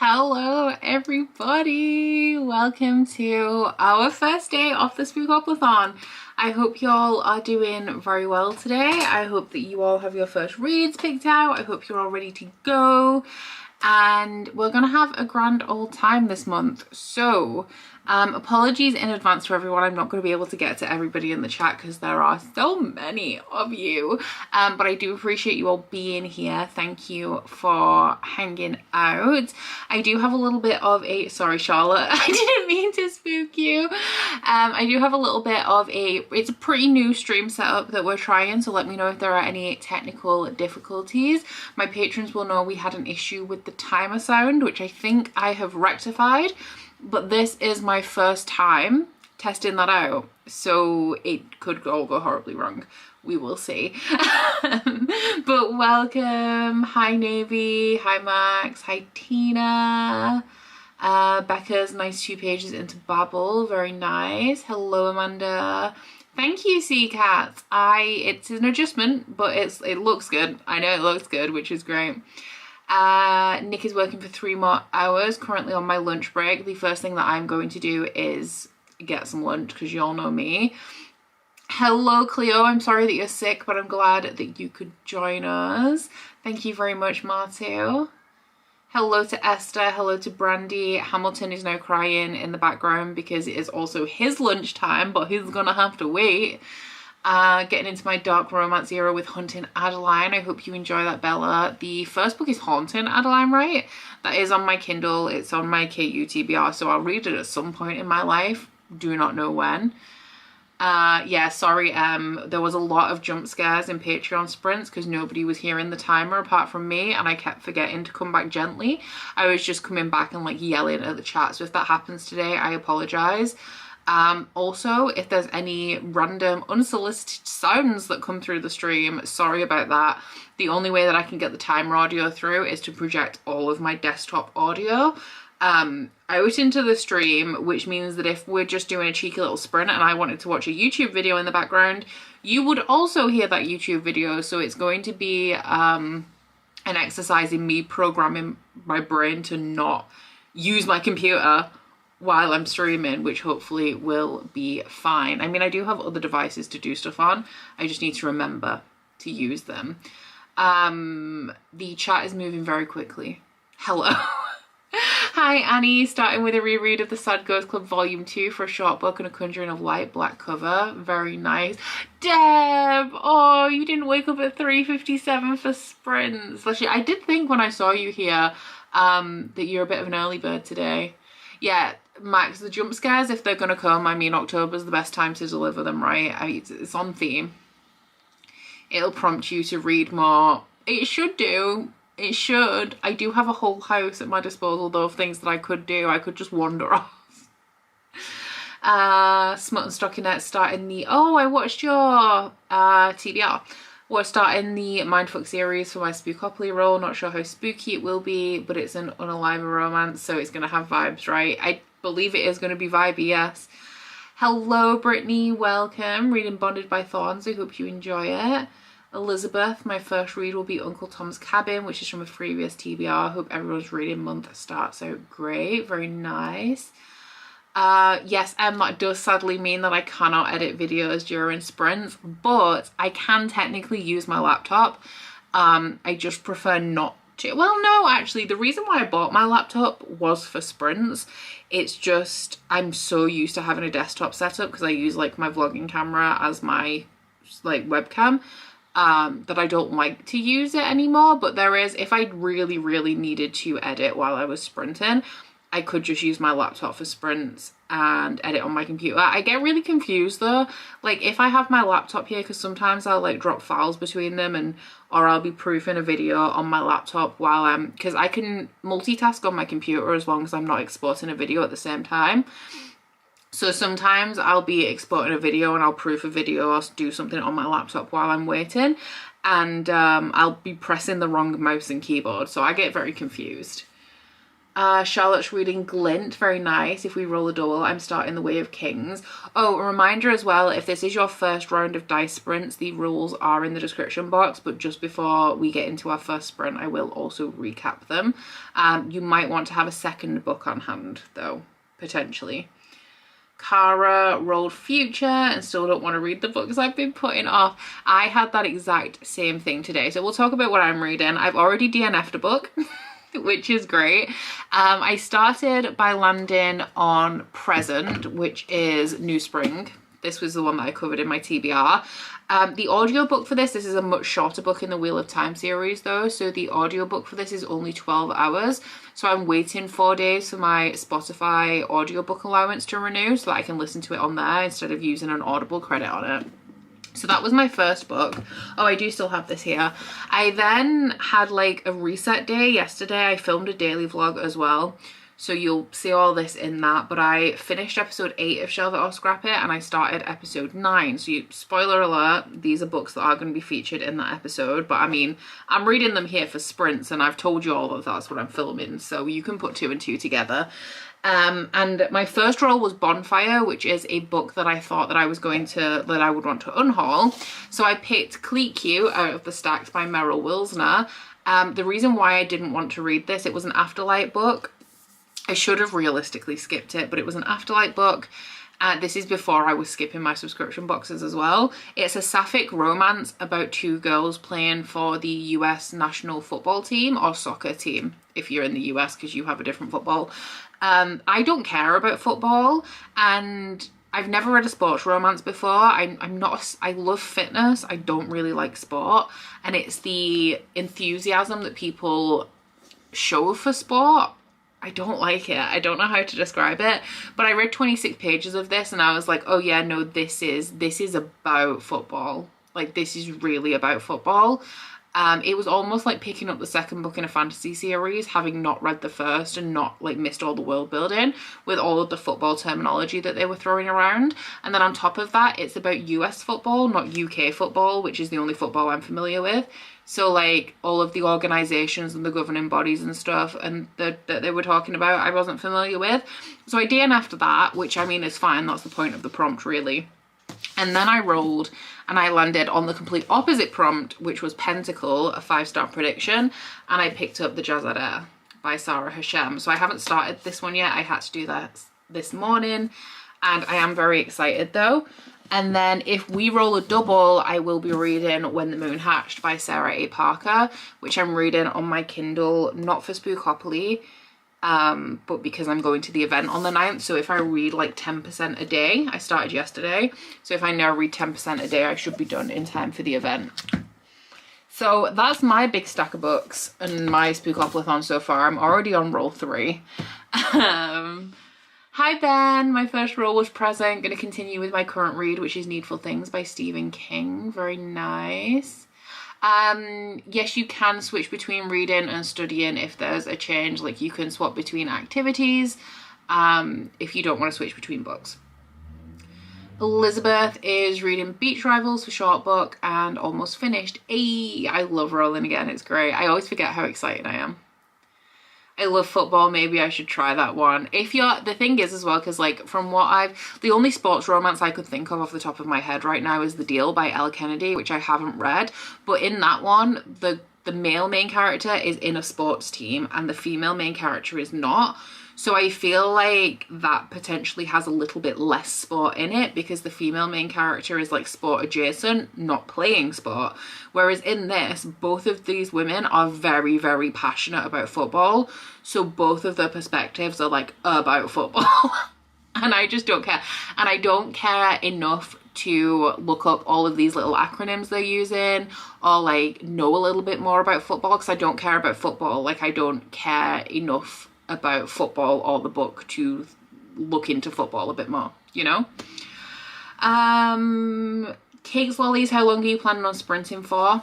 Hello everybody, welcome to our first day of the Spookoplathon. I hope y'all are doing very well today. I hope that you all have your first reads picked out. I hope you're all ready to go, and we're gonna have a grand old time this month. So apologies in advance to everyone. I'm not going to be able to get to everybody in the chat because there are so many of you, but I do appreciate you all being here. Thank you for hanging out. I do have a little bit of a, sorry Charlotte, I didn't mean to spook you. I do have a little bit of a, it's a pretty new stream setup that we're trying, so let me know if there are any technical difficulties. My patrons will know we had an issue with the timer sound, which I think I have rectified. But this is my first time testing that out, so it could all go horribly wrong. We will see. But welcome. Hi Navy. Hi Max. Hi Tina. Becca's nice 2 pages into Babel. Very nice. Hello Amanda. Thank you, Sea Cat. It's an adjustment, but it looks good. I know it looks good, which is great. Nick is working for 3 more hours, currently on my lunch break. The first thing that I'm going to do is get some lunch because you all know me. Hello Cleo, I'm sorry that you're sick, but I'm glad that you could join us. Thank you very much, Martu. Hello to Esther, hello to Brandy. Hamilton is now crying in the background because it is also his lunchtime, but he's gonna have to wait. Getting into my dark romance era with Hunting Adeline. I hope you enjoy that, Bella. The first book is Haunting Adeline, right? That is on my Kindle. It's on my KU TBR, so I'll read it at some point in my life. Do not know when. Yeah, sorry, there was a lot of jump scares in Patreon sprints because nobody was hearing the timer apart from me, and I kept forgetting to come back gently. I was just coming back and like yelling at the chat, so if that happens today, I apologize. Also, if there's any random unsolicited sounds that come through the stream, sorry about that. The only way that I can get the timer audio through is to project all of my desktop audio out into the stream, which means that if we're just doing a cheeky little sprint and I wanted to watch a YouTube video in the background, you would also hear that YouTube video. So it's going to be an exercise in me programming my brain to not use my computer while I'm streaming, which hopefully will be fine. I mean, I do have other devices to do stuff on. I just need to remember to use them. The chat is moving very quickly. Hello. Hi Annie, starting with a reread of the Sad Ghost Club Volume 2 for a short book and a Conjuring of Light black cover. Very nice. Deb, oh, you didn't wake up at 3:57 for sprints. Actually, I did think when I saw you here that you're a bit of an early bird today. Yeah, Max, the jump scares, if they're gonna come, I mean, October's the best time to deliver them, right? It's on theme. It'll prompt you to read more. It should do. It should. I do have a whole house at my disposal, though, of things that I could do. I could just wander off. Smut and Stockinette starting the... Oh, I watched your TBR. We're starting the Mindfuck series for my Spookopoly role. Not sure how spooky it will be, but it's an unalive romance, so it's going to have vibes, right? I believe it is going to be vibey, yes. Hello, Brittany. Welcome. Reading Bonded by Thorns. I hope you enjoy it. Elizabeth, my first read will be Uncle Tom's Cabin, which is from a previous TBR. Hope everyone's reading month starts out great. Very nice. Yes, that does sadly mean that I cannot edit videos during sprints, but I can technically use my laptop. I just prefer not to. Well, no, actually, the reason why I bought my laptop was for sprints. It's just I'm so used to having a desktop setup because I use like my vlogging camera as my like webcam. That I don't like to use it anymore, but there is, if I really needed to edit while I was sprinting, I could just use my laptop for sprints and edit on my computer. I get really confused though, like if I have my laptop here, because sometimes I'll like drop files between them, or I'll be proofing a video on my laptop while I'm, because I can multitask on my computer as long as I'm not exporting a video at the same time. So sometimes I'll be exporting a video and I'll proof a video or do something on my laptop while I'm waiting, and I'll be pressing the wrong mouse and keyboard, so I get very confused. Charlotte's reading Glint, very nice. If we roll a double, I'm starting The Way of Kings. Oh, a reminder as well, if this is your first round of dice sprints, the rules are in the description box, but just before we get into our first sprint, I will also recap them. You might want to have a second book on hand though, potentially. Cara rolled Future and still don't want to read the books I've been putting off. I had that exact same thing today, so we'll talk about what I'm reading. I've already DNF'd a book. Which is great. I started by landing on Present, which is New Spring. This was the one that I covered in my TBR. The audiobook for this is a much shorter book in the Wheel of Time series though, so the audiobook for this is only 12 hours. So I'm waiting 4 days for my Spotify audiobook allowance to renew so that I can listen to it on there instead of using an Audible credit on it. So that was my first book. Oh, I do still have this here. I then had like a reset day yesterday. I filmed a daily vlog as well. So you'll see all this in that. But I finished episode 8 of Shelve It or Scrap It and I started episode 9. So spoiler alert, these are books that are going to be featured in that episode. But I mean, I'm reading them here for sprints and I've told you all that that's what I'm filming. So you can put 2 and 2 together. And my first roll was Bonfire, which is a book that I thought that I would want to unhaul. So I picked Clique You out of the stacks by Meryl Wilsner. The reason why I didn't want to read this, it was an Afterlight book. I should have realistically skipped it, but it was an Afterlight book. This is before I was skipping my subscription boxes as well. It's a sapphic romance about 2 girls playing for the US national football team or soccer team, if you're in the US because you have a different football. I don't care about football and I've never read a sports romance before. I love fitness. I don't really like sport, and it's the enthusiasm that people show for sport. I don't like it. I don't know how to describe it, but I read 26 pages of this and I was like, oh yeah, no, this is about football. Like, this is really about football. It was almost like picking up the second book in a fantasy series, having not read the first and not like missed all the world building with all of the football terminology that they were throwing around. And then on top of that, it's about US football, not UK football, which is the only football I'm familiar with. So like all of the organizations and the governing bodies and stuff and that they were talking about, I wasn't familiar with. So I DNF'd that, which I mean is fine. That's the point of the prompt really. And then I rolled and I landed on the complete opposite prompt, which was Pentacle, a 5-star prediction. And I picked up The Jazzadair by Sarah Hashem. So I haven't started this one yet. I had to do that this morning and I am very excited though. And then if we roll a double, I will be reading When the Moon Hatched by Sarah A. Parker, which I'm reading on my Kindle, not for Spookopoly, but because I'm going to the event on the 9th. So if I read like 10% a day, I started yesterday. So if I now read 10% a day, I should be done in time for the event. So that's my big stack of books and my Spookoplathon so far. I'm already on roll 3. Hi Ben, my first roll was Present. Going to continue with my current read, which is Needful Things by Stephen King. Very nice. Yes, you can switch between reading and studying if there's a change. Like you can swap between activities if you don't want to switch between books. Elizabeth is reading Beach Rivals for short book and almost finished. Ayy, I love rolling again. It's great. I always forget how excited I am. I love football. Maybe I should try that one. The thing is as well, because like from what the only sports romance I could think of off the top of my head right now is The Deal by Elle Kennedy, which I haven't read. But in that one, the male main character is in a sports team and the female main character is not. So I feel like that potentially has a little bit less sport in it because the female main character is like sport adjacent, not playing sport. Whereas in this, both of these women are very, very passionate about football. So both of their perspectives are like about football. And I just don't care. And I don't care enough to look up all of these little acronyms they're using or like know a little bit more about football because I don't care about football. Like I don't care enough about football or the book to look into football a bit more, you know? Cakes Lollies, how long are you planning on sprinting for?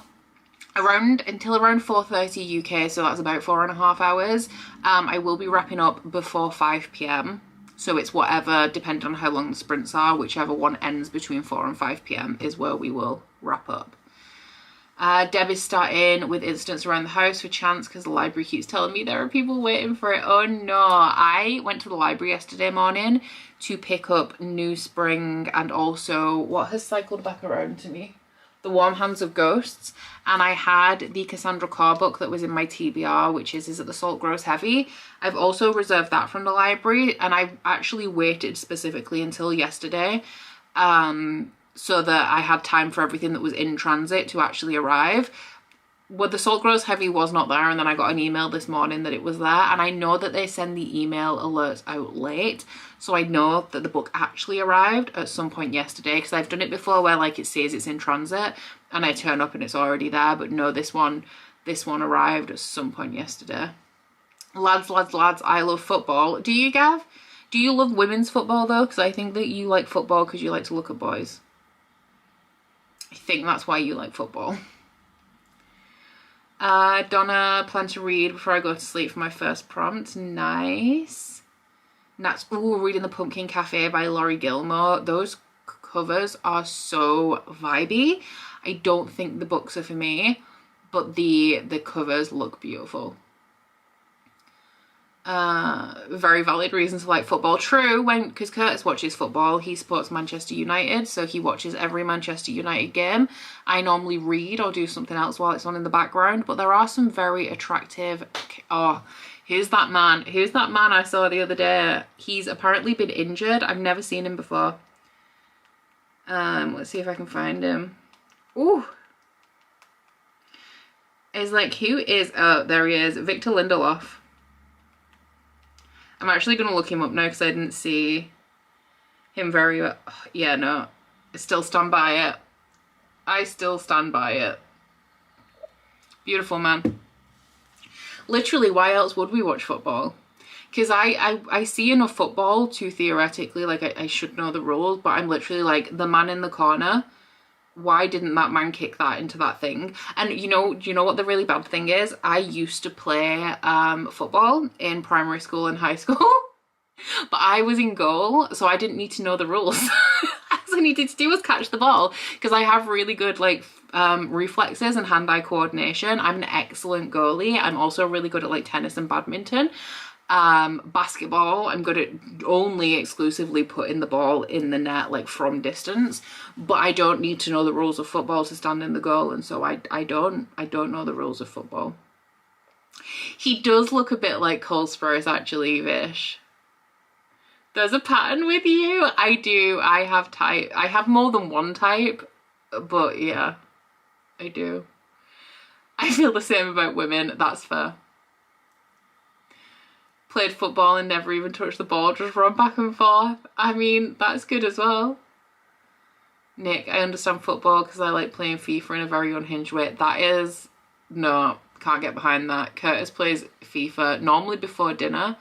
Until around 4:30 UK, so that's about 4.5 hours. I will be wrapping up before 5 PM. So it's whatever, depending on how long the sprints are, whichever one ends between 4 and 5 PM is where we will wrap up. Deb is starting with Incidents Around the House for Chance because the library keeps telling me there are people waiting for it. Oh no. I went to the library yesterday morning to pick up New Spring and also what has cycled back around to me? The Warm Hands of Ghosts. And I had the Cassandra Clare book that was in my TBR, which is It the Salt Grows Heavy? I've also reserved that from the library, and I actually waited specifically until yesterday so that I had time for everything that was in transit to actually arrive. Well, The Salt Grows Heavy was not there, and then I got an email this morning that it was there, and I know that they send the email alerts out late, so I know that the book actually arrived at some point yesterday, because I've done it before where like it says it's in transit and I turn up and it's already there, but no, this one arrived at some point yesterday. Lads, I love football. Do you, Gav? Do you love women's football though? Because I think that you like football because you like to look at boys. I think that's why you like football. Donna, plan to read before I go to sleep for my first prompt. Nice. Nats, ooh, reading The Pumpkin Cafe by Laurie Gilmore. Those covers are so vibey. I don't think the books are for me, but the covers look beautiful. Very valid reasons to like football. True, because Curtis watches football, he supports Manchester United, so he watches every Manchester United game. I normally read or do something else while it's on in the background, but there are some very attractive... Oh, who's that man? Who's that man I saw the other day? He's apparently been injured. I've never seen him before. Let's see if I can find him. Ooh. It's like, who is... Oh, there he is. Victor Lindelof. I'm actually going to look him up now because I didn't see him very well. Yeah, no. I still stand by it. I still stand by it. Beautiful man. Literally, why else would we watch football? Because I see enough football to theoretically, like, I should know the rules, but I'm literally like, the man in the corner, why didn't that man kick that into that thing? And do you know what the really bad thing is? I used to play football in primary school and high school, but I was in goal, so I didn't need to know the rules. All I needed to do was catch the ball, because I have really good like reflexes and hand-eye coordination. I'm an excellent goalie. I'm also really good at like tennis and badminton. Basketball, I'm good at only exclusively putting the ball in the net, like from distance, but I don't need to know the rules of football to stand in the goal, and so I don't know the rules of football. He does look a bit like Cole Sprouse actually, Vish. There's a pattern with you. I do. I have more than one type, but yeah, I do. I feel the same about women. That's fair. Played football and never even touched the ball, just run back and forth. I mean, that's good as well. Nick, I understand football because I like playing FIFA in a very unhinged way. That is, no, can't get behind that. Curtis plays FIFA normally before dinner,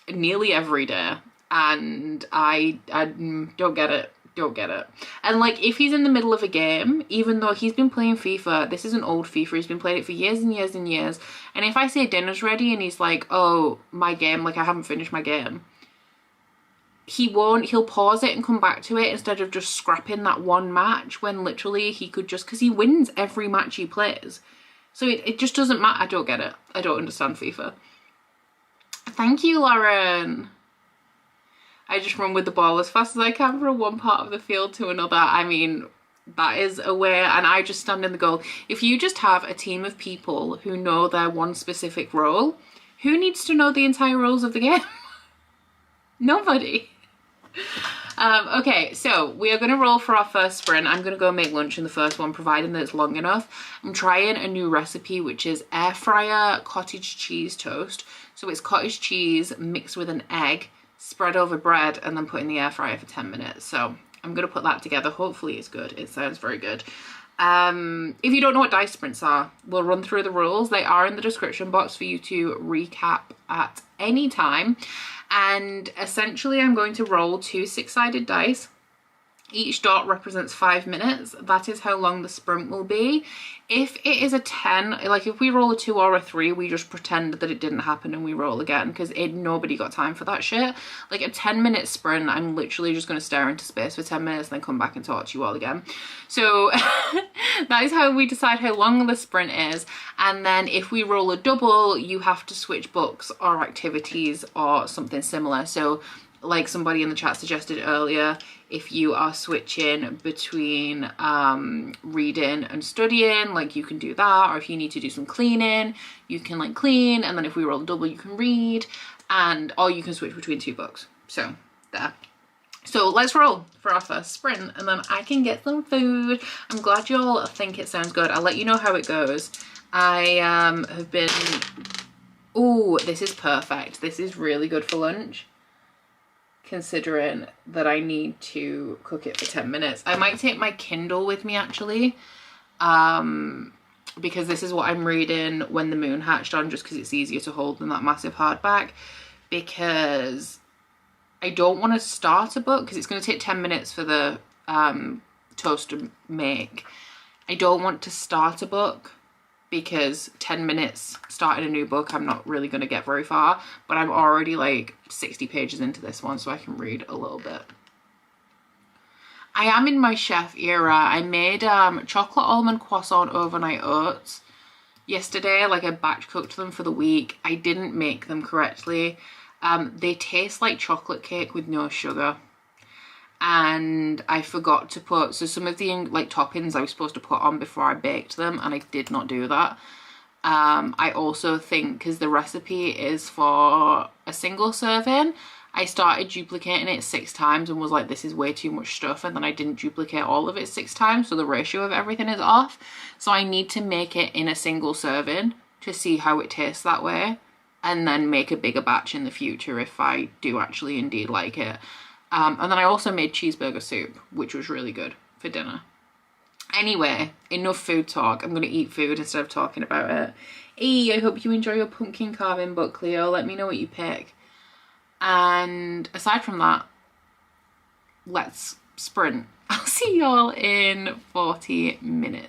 nearly every day, and I don't get it. Don't get it. And like, if he's in the middle of a game, even though he's been playing FIFA, this is an old FIFA, he's been playing it for years and years and years, and if I say dinner's ready and he's like, oh, my game, like I haven't finished my game, he'll pause it and come back to it instead of just scrapping that one match, when literally he could just, because he wins every match he plays, so it just doesn't matter. I don't get it. I don't understand FIFA. Thank you, Lauren. I just run with the ball as fast as I can from one part of the field to another. I mean, that is a way, and I just stand in the goal. If you just have a team of people who know their one specific role, who needs to know the entire rules of the game? Nobody. Okay, so we are going to roll for our first sprint. I'm going to go make lunch in the first one, providing that it's long enough. I'm trying a new recipe, which is air fryer cottage cheese toast. So it's cottage cheese mixed with an egg, spread over bread, and then put in the air fryer for 10 minutes. So I'm going to put that together. Hopefully it's good. It sounds very good. If you don't know what dice sprints are, we'll run through the rules. They are in the description box for you to recap at any time. And essentially I'm going to roll 2 6-sided dice. Each dot represents 5 minutes. That is how long the sprint will be. If it is a 10, like if we roll a 2 or a 3, we just pretend that it didn't happen and we roll again, because nobody got time for that shit. Like a 10-minute sprint, I'm literally just going to stare into space for 10 minutes and then come back and talk to you all again. So that is how we decide how long the sprint is. And then if we roll a double, you have to switch books or activities or something similar. So like somebody in the chat suggested earlier, if you are switching between reading and studying, like you can do that. Or if you need to do some cleaning, you can like clean, and then if we roll double, you can read, and or you can switch between 2 books. So there. So let's roll for our first sprint, and then I can get some food. I'm glad you all think it sounds good. I'll let you know how it goes. I have been, oh, this is perfect. This is really good for lunch, considering that I need to cook it for 10 minutes. I might take my Kindle with me actually, because this is what I'm reading when the moon hatched on, just because it's easier to hold than that massive hardback, because I don't want to start a book because it's going to take 10 minutes for the toast to make. I don't want to start a book because 10 minutes starting a new book, I'm not really going to get very far, but I'm already like 60 pages into this one, so I can read a little bit. I am in my chef era. I made chocolate almond croissant overnight oats yesterday. Like I batch cooked them for the week. I didn't make them correctly. They taste like chocolate cake with no sugar. And I forgot to put, so some of the like toppings I was supposed to put on before I baked them, and I did not do that. I also think because the recipe is for a single serving, I started duplicating it 6 times and was like, this is way too much stuff, and then I didn't duplicate all of it 6 times, so the ratio of everything is off. So I need to make it in a single serving to see how it tastes that way, and then make a bigger batch in the future if I do actually indeed like it. And then I also made cheeseburger soup, which was really good for dinner. Anyway, enough food talk. I'm going to eat food instead of talking about it. Hey, I hope you enjoy your pumpkin carving book, Leo. Let me know what you pick. And aside from that, let's sprint. I'll see y'all in 40 minutes.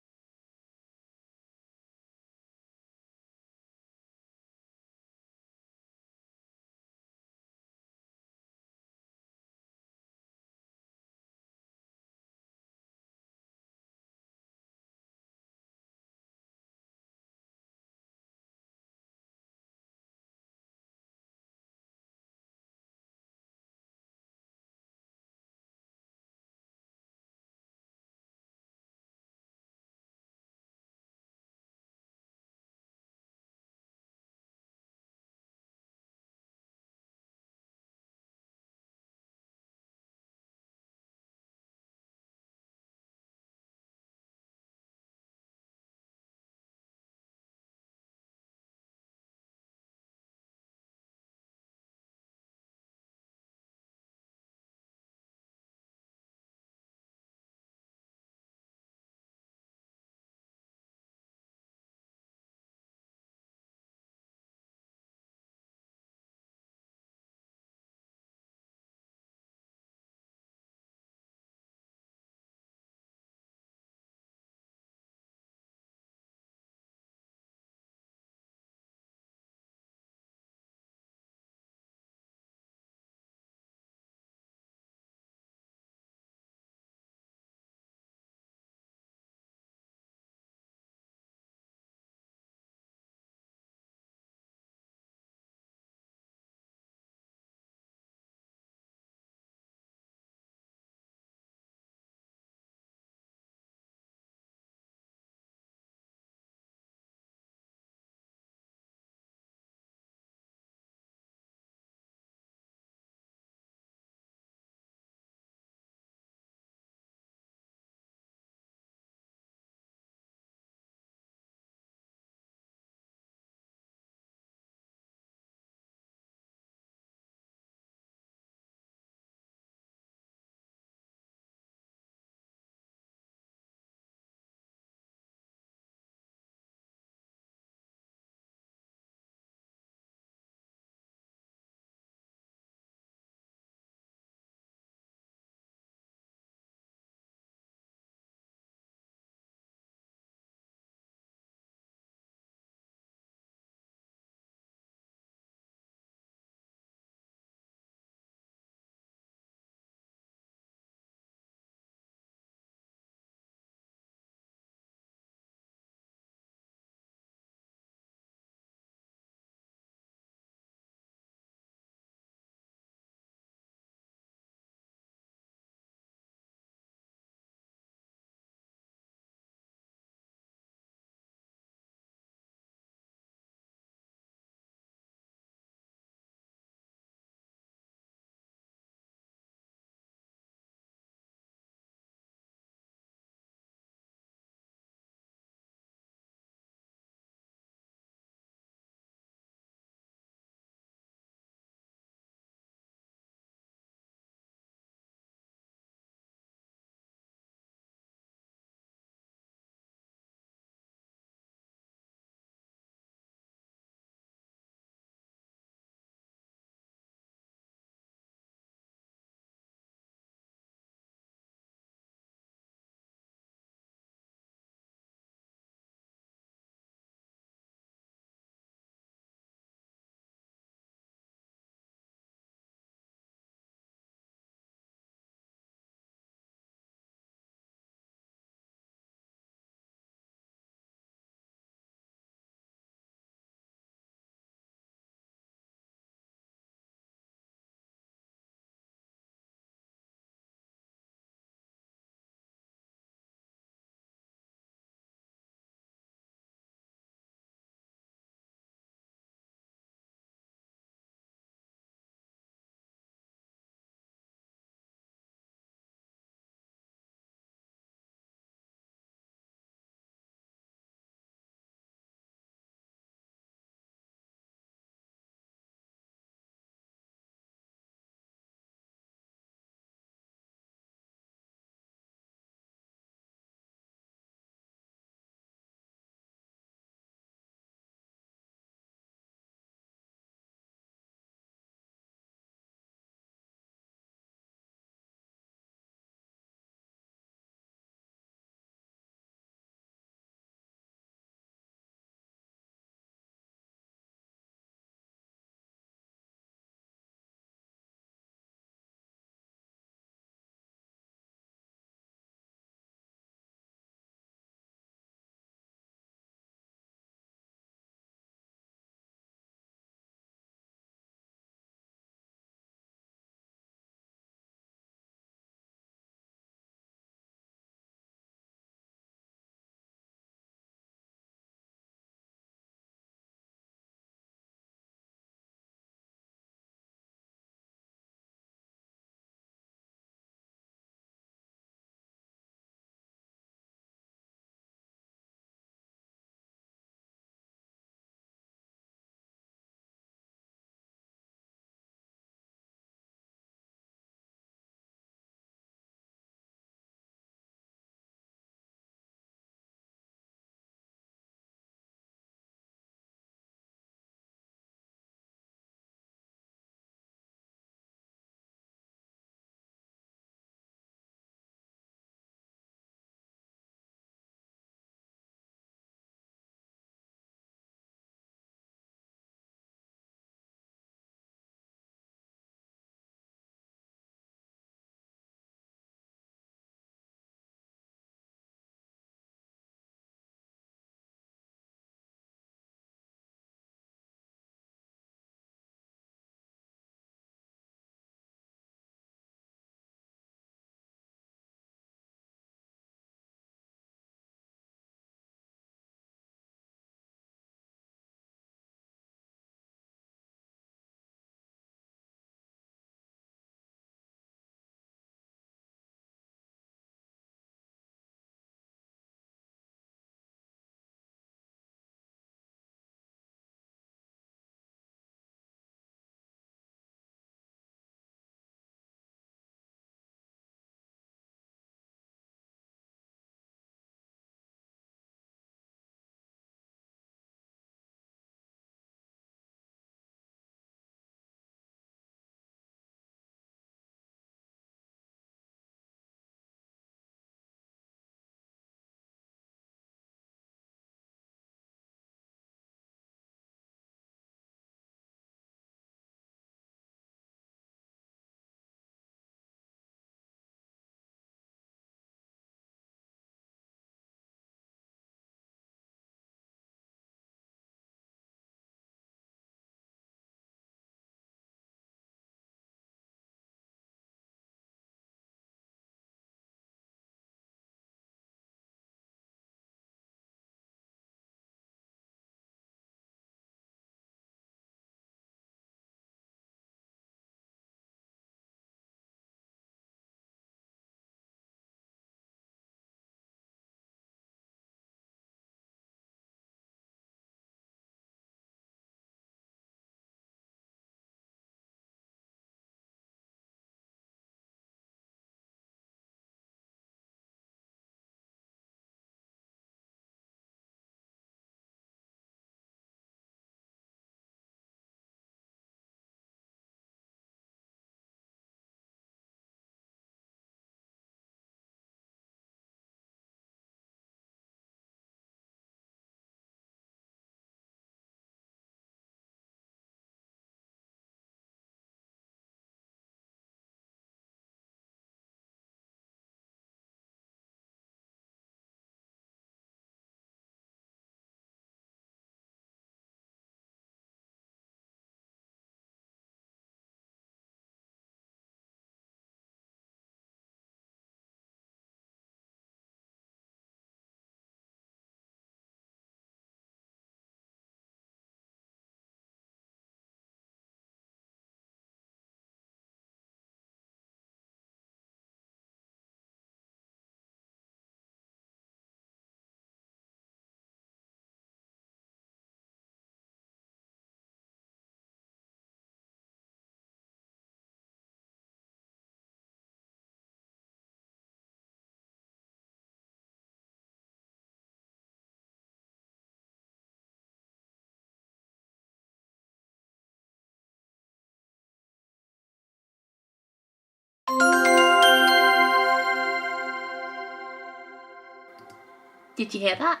Did you hear that?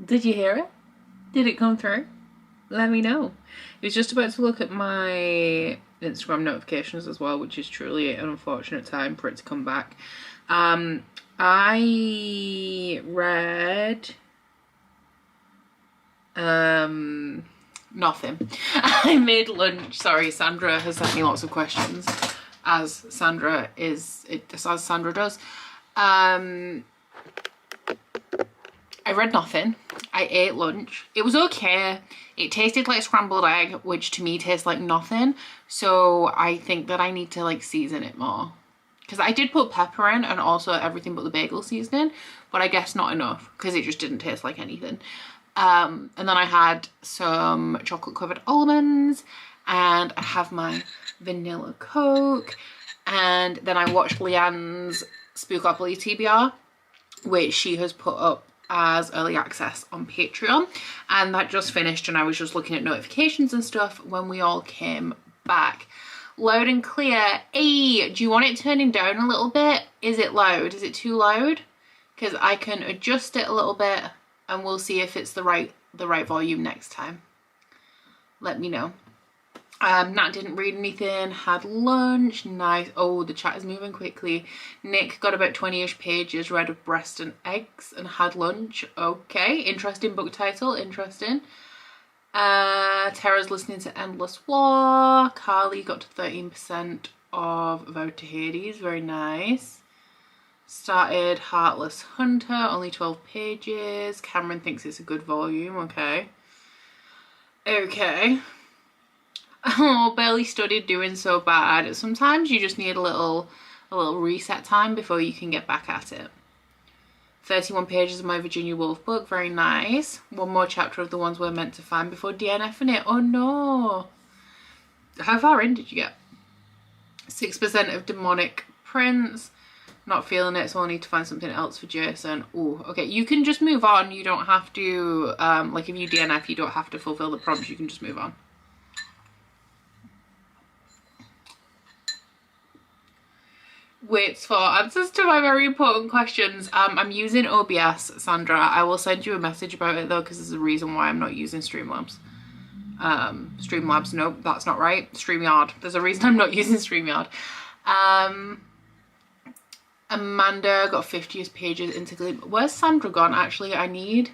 Did you hear it? Did it come through? Let me know. I was just about to look at my Instagram notifications as well, which is truly an unfortunate time for it to come back. I read nothing. I made lunch. Sorry, Sandra has sent me lots of questions, as Sandra does. I read nothing. I ate lunch. It was okay. It tasted like scrambled egg, which to me tastes like nothing. So I think that I need to like season it more. Because I did put pepper in and also everything but the bagel seasoning, but I guess not enough because it just didn't taste like anything. And then I had some chocolate covered almonds and I have my vanilla Coke. And then I watched Leanne's Spookopoly TBR, which she has put up as early access on Patreon, and that just finished and I was just looking at notifications and stuff when we all came back. Loud and clear. Hey, do you want it turning down a little bit? Is it loud? Is it too loud? Because I can adjust it a little bit and we'll see if it's the right volume next time. Let me know. Nat didn't read anything, had lunch, nice. Oh, the chat is moving quickly. Nick got about 20-ish pages, read of breast and eggs and had lunch. Okay, interesting book title, interesting. Tara's listening to Endless War. Carly got to 13% of Vowed to Hades, very nice. Started Heartless Hunter, only 12 pages. Cameron thinks it's a good volume, okay. Okay. Oh, barely studied, doing so bad. Sometimes you just need a little reset time before you can get back at it. 31 pages of my Virginia Woolf book, very nice. One more chapter of the ones we're meant to find before DNFing it. Oh no. How far in did you get? 6% of Demonic Prince. Not feeling it, so I'll need to find something else for Jason. Oh, okay. You can just move on. You don't have to, like if you DNF, you don't have to fulfill the prompts. You can just move on. Waits for answers to my very important questions. I'm using OBS, Sandra. I will send you a message about it though, because there's a reason why I'm not using Streamlabs. Streamlabs, nope, that's not right. StreamYard. There's a reason I'm not using StreamYard. Amanda got 50 pages into Gleam. Where's Sandra gone? Actually, I need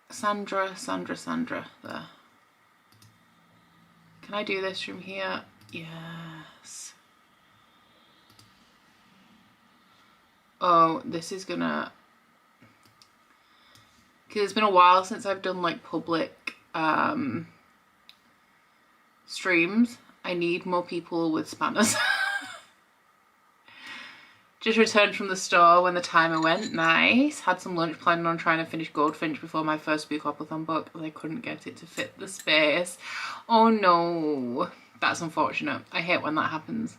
Sandra there. Can I do this from here? Yes. Oh, this is gonna, because it's been a while since I've done like public streams. I need more people with spanners. Just returned from the store when the timer went. Nice. Had some lunch, planning on trying to finish Goldfinch before my first Spookoplathon book, but I couldn't get it to fit the space. Oh no. That's unfortunate. I hate when that happens.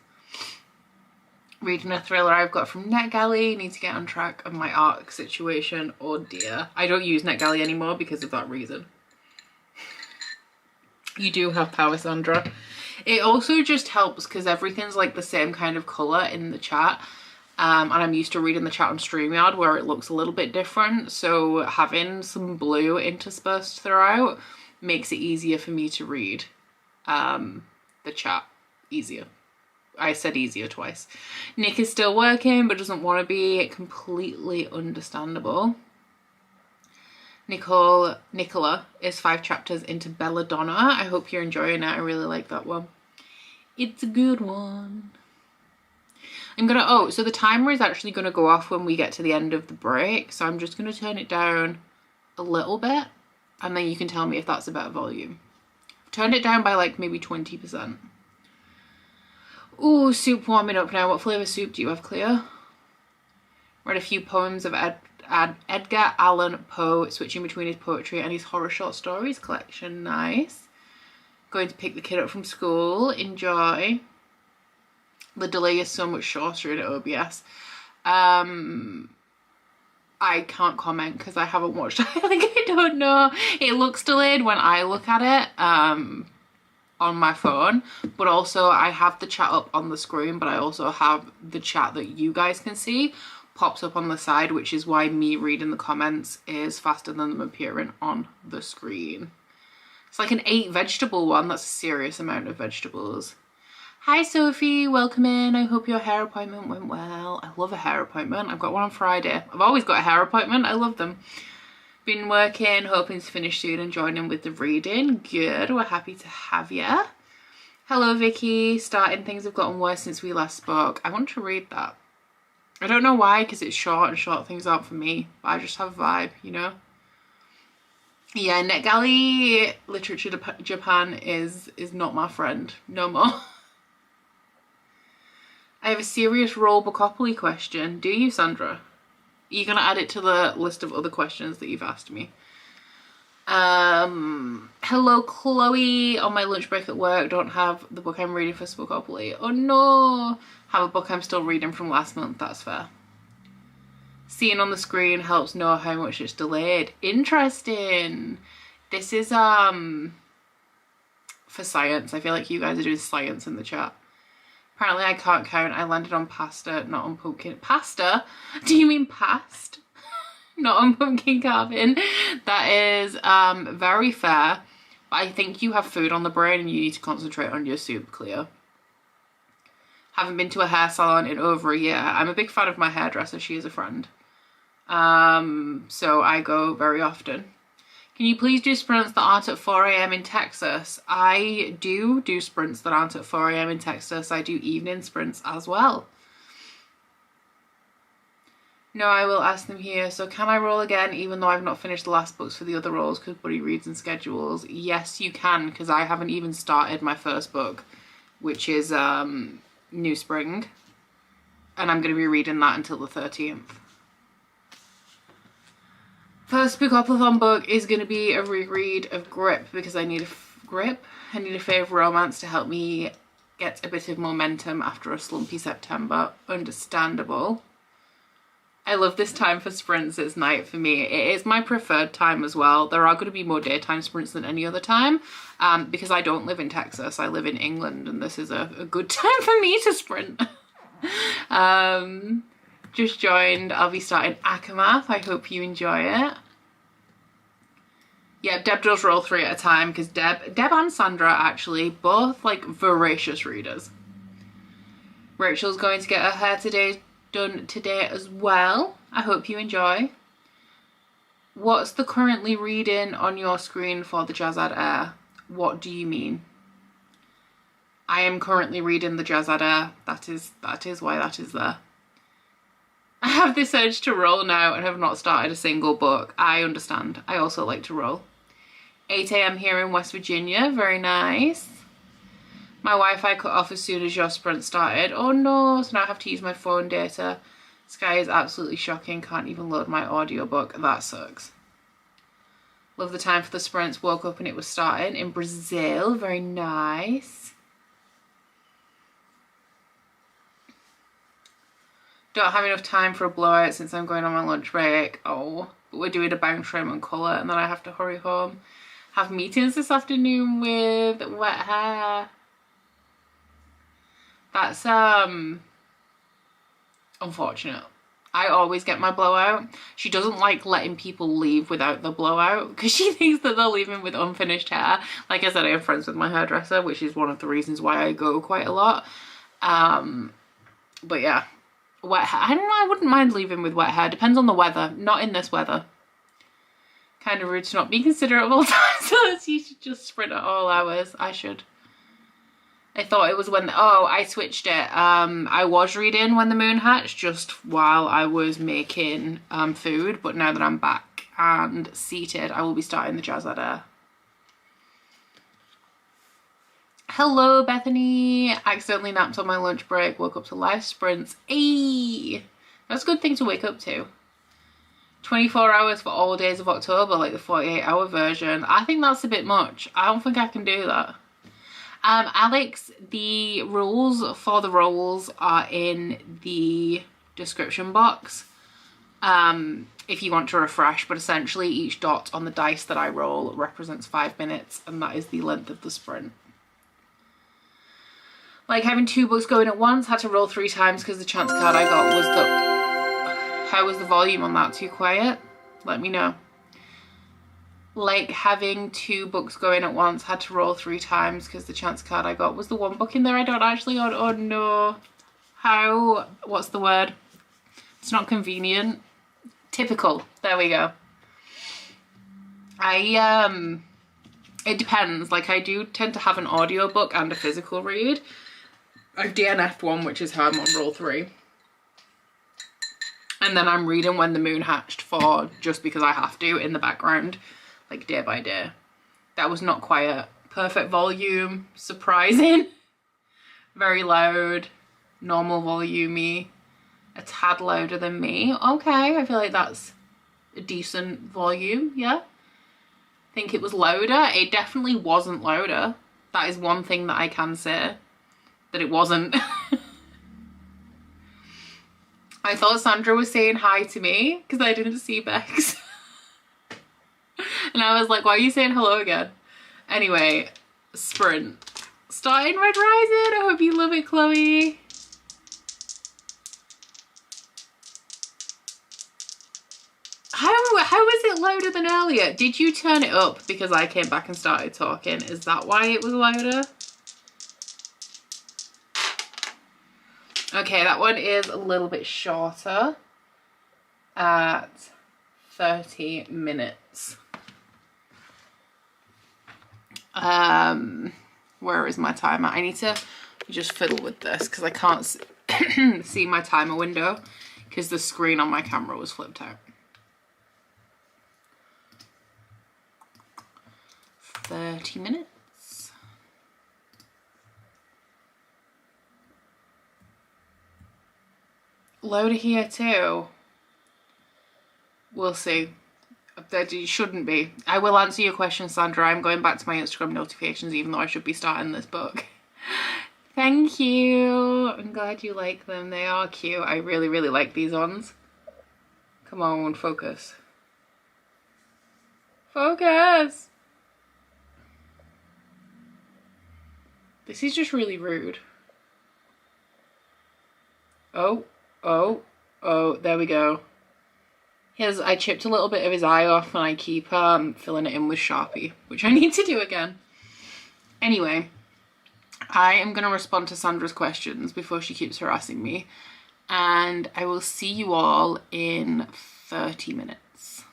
Reading a thriller I've got from NetGalley. Need to get on track of my ARC situation. Oh dear. I don't use NetGalley anymore because of that reason. You do have power, Sandra. It also just helps because everything's like the same kind of colour in the chat. And I'm used to reading the chat on StreamYard where it looks a little bit different. So having some blue interspersed throughout makes it easier for me to read the chat. Easier. I said easier twice. Nick is still working but doesn't want to be. Completely understandable. Nicola is 5 chapters into Belladonna. I hope you're enjoying it. I really like that one. It's a good one. I'm gonna, oh, so the timer is actually gonna go off when we get to the end of the break. So I'm just gonna turn it down a little bit and then you can tell me if that's a better volume. I've turned it down by like maybe 20%. Ooh, soup warming up now. What flavour soup do you have, Cleo? Read a few poems of Edgar Allan Poe, switching between his poetry and his horror short stories collection. Nice. Going to pick the kid up from school. Enjoy. The delay is so much shorter in OBS. I can't comment because I haven't watched it. Like, I don't know. It looks delayed when I look at it on my phone, but also I have the chat up on the screen, but I also have the chat that you guys can see. pops up on the side, which is why me reading the comments is faster than them appearing on the screen. It's like an 8 vegetable one. That's a serious amount of vegetables. Hi Sophie, welcome in. I hope your hair appointment went well. I love a hair appointment. I've got one on Friday. I've always got a hair appointment. I love them. Been working, hoping to finish soon and join in with the reading. Good, we're happy to have you. Hello Vicky, starting things have gotten worse since we last spoke. I want to read that. I don't know why, because it's short and short things out for me, but I just have a vibe, you know? Yeah, NetGalley Literature Japan is not my friend, no more. I have a serious role Bookopoly question. Do you, Sandra? Are you going to add it to the list of other questions that you've asked me? Hello Chloe, on my lunch break at work, don't have the book I'm reading for Spookopoly. Oh no, have a book I'm still reading from last month, that's fair. Seeing on the screen helps know how much it's delayed. Interesting. This is for science. I feel like you guys are doing science in the chat. Apparently I can't count. I landed on pasta, not on pumpkin. Pasta? Do you mean past? Not on pumpkin carving. That is very fair. But I think you have food on the brain and you need to concentrate on your soup, Cleo. Haven't been to a hair salon in over a year. I'm a big fan of my hairdresser. She is a friend. So I go very often. Can you please do sprints that aren't at 4 AM in Texas? I do sprints that aren't at 4 AM in Texas. I do evening sprints as well. No, I will ask them here. So can I roll again even though I've not finished the last books for the other rolls because Buddy reads and schedules? Yes, you can, because I haven't even started my first book, which is New Spring. And I'm going to be reading that until the 13th. First Spookoplathon book is going to be a reread of Grip because I need a fave romance to help me get a bit of momentum after a slumpy September. Understandable. I love this time for sprints. It's night for me. It is my preferred time as well. There are going to be more daytime sprints than any other time because I don't live in Texas. I live in England and this is a good time for me to sprint. Just joined. I'll be starting Akamath. I hope you enjoy it. Yeah, Deb does roll 3 at a time because Deb and Sandra are actually both like voracious readers. Rachel's going to get her hair done today as well. I hope you enjoy. What's the currently reading on your screen for the Jazad Air? What do you mean? I am currently reading the Jazad Air. That is why that is there. I have this urge to roll now and have not started a single book. I understand. I also like to roll. 8 AM here in West Virginia. Very nice. My Wi-Fi cut off as soon as your sprint started. Oh no, so now I have to use my phone data. Sky is absolutely shocking. Can't even load my audiobook. That sucks. Love the time for the sprints. Woke up and it was starting in Brazil. Very nice. Don't have enough time for a blowout since I'm going on my lunch break. Oh, but we're doing a bang trim and colour and then I have to hurry home. Have meetings this afternoon with wet hair. That's unfortunate. I always get my blowout. She doesn't like letting people leave without the blowout because she thinks that they're leaving with unfinished hair. Like I said, I am friends with my hairdresser, which is one of the reasons why I go quite a lot. But yeah, wet hair. I don't know, I wouldn't mind leaving with wet hair. Depends on the weather. Not in this weather. Kind of rude to not be considerate of all times. So you should just sprint at all hours. I should. I thought it was when, oh, I switched it. I was reading when the moon hatched just while I was making food, but now that I'm back and seated, I will be starting the Jazad Air. Hello, Bethany. Accidentally napped on my lunch break, woke up to live sprints. Ayy! That's a good thing to wake up to. 24 hours for all days of October, like the 48-hour version. I think that's a bit much. I don't think I can do that. Alex, the rules for the rolls are in the description box if you want to refresh, but essentially each dot on the dice that I roll represents 5 minutes and that is the length of the sprint. Like having 2 books going at once, had to roll 3 times because the chance card I got was the... How was the volume on that? Too quiet? Let me know. Like having 2 books going at once, had to roll 3 times because the chance card I got was the one book in there I don't actually own. Oh no. How, what's the word? It's not convenient. Typical. There we go. It depends. Like, I do tend to have an audiobook and a physical read. I've DNF'd one, which is how I'm on roll 3. And then I'm reading When the Moon Hatched for just because I have to in the background, like day by day. That was not quiet. Perfect volume, surprising, very loud, normal volume-y, a tad louder than me. Okay, I feel like that's a decent volume, yeah. Think it was louder. It definitely wasn't louder. That is one thing that I can say, that it wasn't. I thought Sandra was saying hi to me because I didn't see Bex. And I was like, why are you saying hello again? Anyway, Sprint. Starting Red Rising. I hope you love it, Chloe. How is it louder than earlier? Did you turn it up because I came back and started talking? Is that why it was louder? Okay, that one is a little bit shorter at 30 minutes. Where is my timer? I need to just fiddle with this because I can't see my timer window because the screen on my camera was flipped out. 30 minutes. Louder here too. We'll see. That it shouldn't be. I will answer your question, Sandra. I'm going back to my Instagram notifications even though I should be starting this book. Thank you. I'm glad you like them. They are cute. I really, really like these ones. Come on, focus. Focus! This is just really rude. Oh, oh, oh, there we go. I chipped a little bit of his eye off and I keep filling it in with Sharpie, which I need to do again. Anyway, I am going to respond to Sandra's questions before she keeps harassing me. And I will see you all in 30 minutes.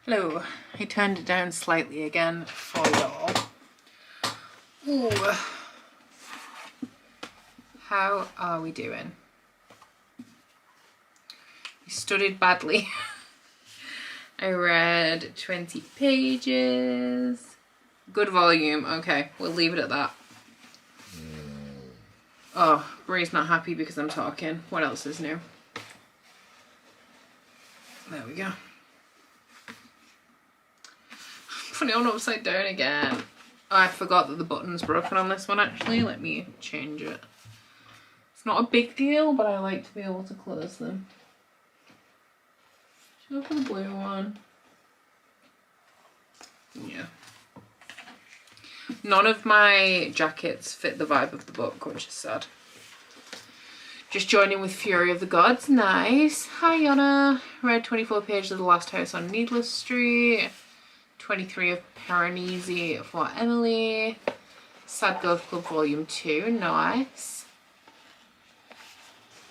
Hello. I turned it down slightly again for y'all. Ooh. How are we doing? I studied badly. I read 20 pages. Good volume. Okay, we'll leave it at that. Oh, Bree's not happy because I'm talking. What else is new? There we go. Funny, I'm upside down again. Oh, I forgot that the button's broken on this one actually. Let me change it. It's not a big deal, but I like to be able to close them. Should I go for the blue one? Yeah. None of my jackets fit the vibe of the book, which is sad. Just joining with Fury of the Gods. Nice. Hi, Yana. Read 24 pages of The Last House on Needless Street. 23 of Piranesi for Emily. Sad Girls Club Volume 2. Nice.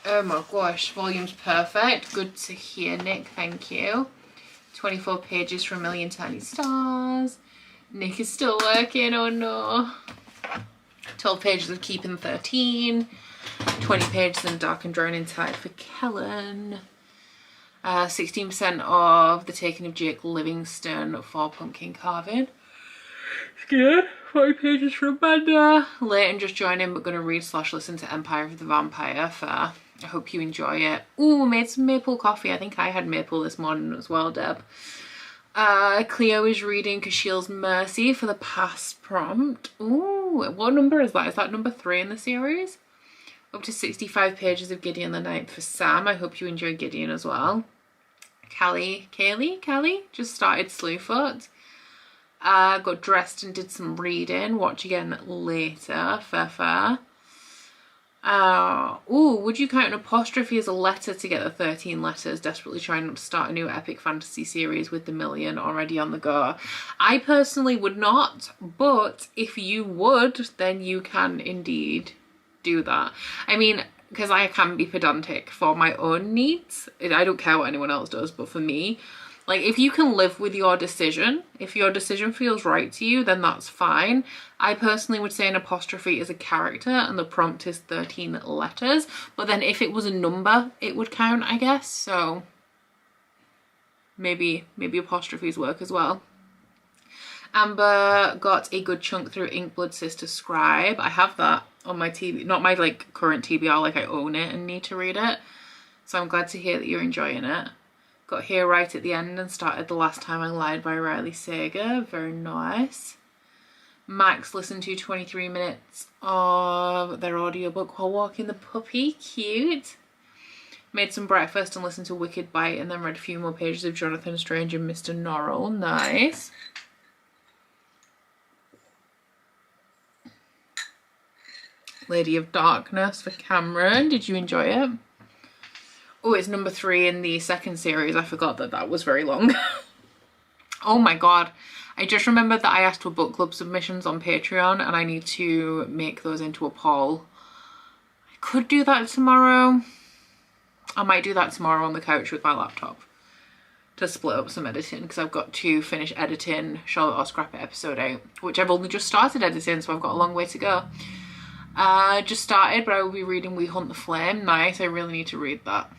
Oh my gosh. Volume's perfect. Good to hear, Nick. Thank you. 24 pages for A Million Tiny Stars. Nick is still working. Oh no. 12 pages of Keeping 13. 20 pages in Dark and Drowning Tide for Kellen. 16% of The Taking of Jake Livingston for Pumpkin Carving. Scared. 40 pages for Amanda. Late and just joining, but going to read / listen to Empire of the Vampire. Fair. I hope you enjoy it. Ooh, made some maple coffee. I think I had maple this morning as well, Deb. Cleo is reading Kashiel's Mercy for the past prompt. Ooh, what number is that? Is that number 3 in the series? Up to 65 pages of Gideon the Ninth for Sam. I hope you enjoy Gideon as well. Callie just started Slewfoot. Got dressed and did some reading. Watch again later. Fair. Ooh, would you count an apostrophe as a letter to get the 13 letters? Desperately trying not to start a new epic fantasy series with the million already on the go. I personally would not, but if you would, then you can indeed do that. I mean, because I can be pedantic for my own needs. I don't care what anyone else does, but for me, like, if you can live with your decision, if your decision feels right to you, then that's fine. I personally would say an apostrophe is a character and the prompt is 13 letters. But then if it was a number, it would count, I guess. So maybe apostrophes work as well. Amber got a good chunk through Inkblood Sister Scribe. I have that on my TBR, not my like current TBR, like I own it and need to read it. So I'm glad to hear that you're enjoying it. Got here right at the end and started The Last Time I Lied by Riley Sager. Very nice. Max listened to 23 minutes of their audiobook while walking the puppy. Cute. Made some breakfast and listened to Wicked Bite and then read a few more pages of Jonathan Strange and Mr. Norrell. Nice. Lady of Darkness for Cameron. Did you enjoy it? Oh, it's number 3 in the second series. I forgot that was very long. Oh my god. I just remembered that I asked for book club submissions on Patreon and I need to make those into a poll. I could do that tomorrow. I might do that tomorrow on the couch with my laptop to split up some editing because I've got to finish editing Charlotte or Scrap It episode 8, which I've only just started editing, so I've got a long way to go. Just started, but I will be reading We Hunt the Flame. Nice, I really need to read that.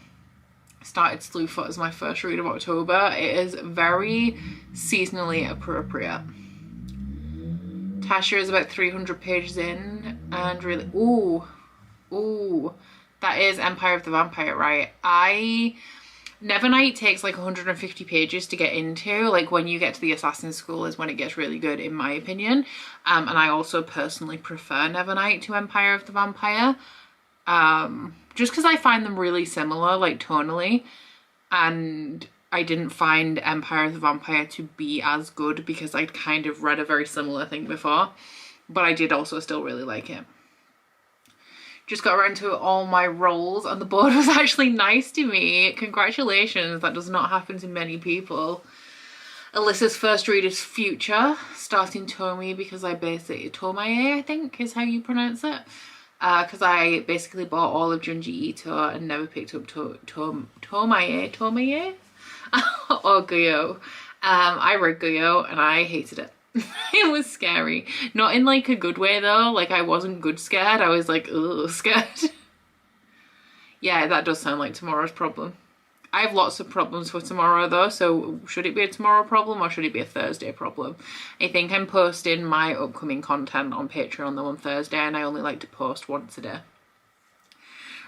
Started Slewfoot as my first read of October. It is very seasonally appropriate. Tasha is about 300 pages in and really... Ooh. That is Empire of the Vampire, right? Nevernight takes like 150 pages to get into. Like when you get to the Assassin School is when it gets really good, in my opinion. And I also personally prefer Nevernight to Empire of the Vampire. Just because I find them really similar, like tonally, and I didn't find Empire of the Vampire to be as good because I'd kind of read a very similar thing before, but I did also still really like it. Just got around to all my roles and the board was actually nice to me. Congratulations, that does not happen to many people. Alyssa's first read is Future, starting Tomy because I basically, Tomae I think is how you pronounce it. Because I basically bought all of Junji Ito and never picked up Tomae or Guyo. I read Go and I hated it. It was scary. Not in like a good way though. Like I wasn't good scared. I was like, ugh, scared. Yeah, that does sound like tomorrow's problem. I have lots of problems for tomorrow though, so should it be a tomorrow problem or should it be a Thursday problem? I think I'm posting my upcoming content on Patreon though on Thursday, and I only like to post once a day.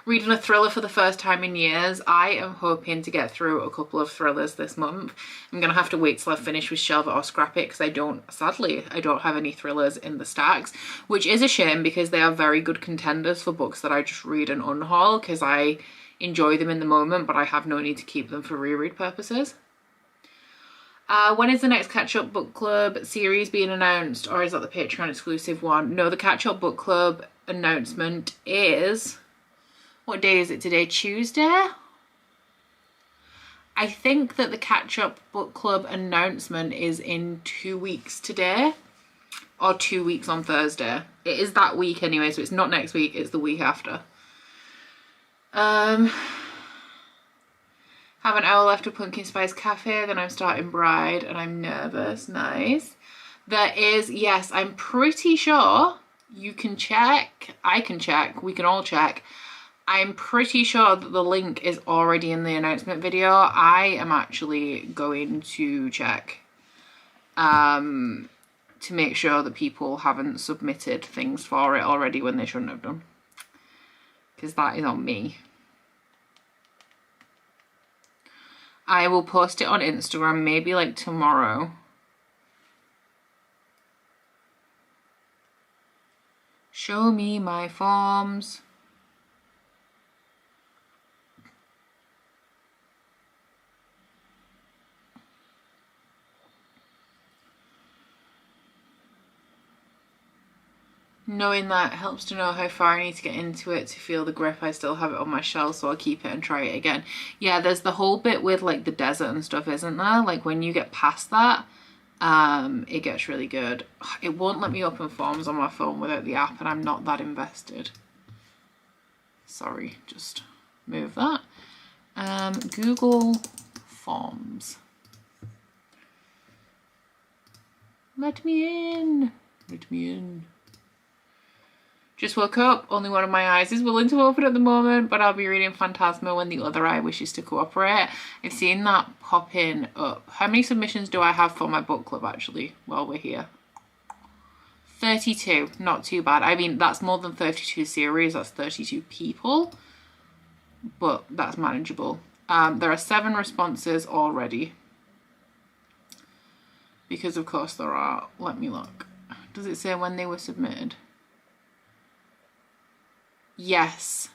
Reading a thriller for the first time in years. I am hoping to get through a couple of thrillers this month. I'm going to have to wait till I finish with Shelve It or Scrap It because sadly, I don't have any thrillers in the stacks, which is a shame because they are very good contenders for books that I just read and unhaul because I enjoy them in the moment, but I have no need to keep them for reread purposes. When is the next catch-up book club series being announced, or is that the Patreon exclusive one? No, the catch-up book club announcement is... What day is it today? Tuesday? I think that the catch-up book club announcement is in 2 weeks today, or 2 weeks on Thursday. It is that week anyway, so it's not next week, it's the week after. Have an hour left of Pumpkin Spice Cafe, then I'm starting Bride, and I'm nervous. Nice. There is, yes, I'm pretty sure you can check, I can check, we can all check. I'm pretty sure that the link is already in the announcement video. I am actually going to check to make sure that people haven't submitted things for it already when they shouldn't have done, because that is on me. I will post it on Instagram maybe like tomorrow. Show me my forms. Knowing that helps to know how far I need to get into it to feel the grip. I still have it on my shelf, so I'll keep it and try it again. Yeah, there's the whole bit with like the desert and stuff, isn't there? Like when you get past that, it gets really good. It won't let me open forms on my phone without the app, and I'm not that invested. Sorry, just move that. Google Forms. Let me in. Let me in. Just woke up, only one of my eyes is willing to open at the moment, but I'll be reading Phantasma when the other eye wishes to cooperate. I've seen that popping up. How many submissions do I have for my book club actually while we're here? 32, not too bad. I mean, that's more than 32 series, that's 32 people, but that's manageable. There are 7 responses already. Because of course there are. Let me look. Does it say when they were submitted? Yes.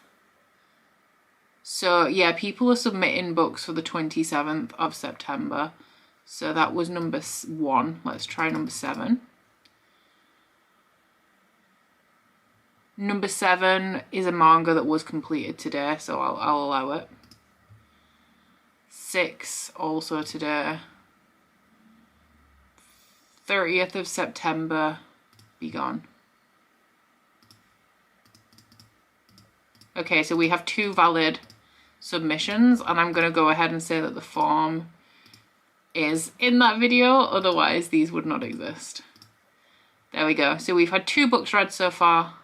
So yeah, people are submitting books for the 27th of September. So that was number 1. Let's try number 7. Number 7 is a manga that was completed today, so I'll allow it. 6 also today. 30th of September, be gone. Okay, so we have 2 valid submissions, and I'm going to go ahead and say that the form is in that video, otherwise these would not exist. There we go. So we've had 2 books read so far.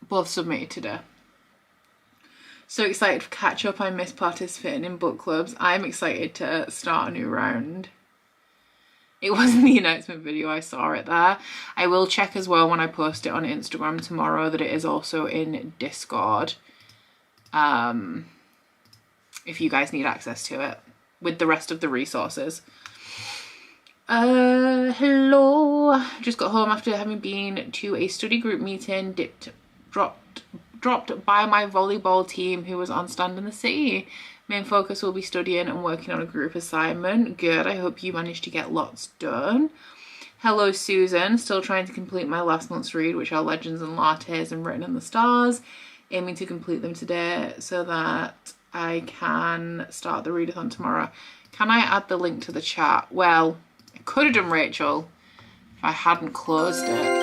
Both submitted today. So excited for catch up. I miss participating in book clubs. I'm excited to start a new round. It wasn't the announcement video, I saw it there. I will check as well when I post it on Instagram tomorrow that it is also in Discord. If you guys need access to it with the rest of the resources. Hello. Just got home after having been to a study group meeting, dropped by my volleyball team who was on stand in the city. Main focus will be studying and working on a group assignment. Good, I hope you managed to get lots done. Hello Susan, still trying to complete my last month's read, which are Legends and Lattes and Written in the Stars. Aiming to complete them today so that I can start the readathon tomorrow. Can I add the link to the chat? Well, I could have done Rachel if I hadn't closed it.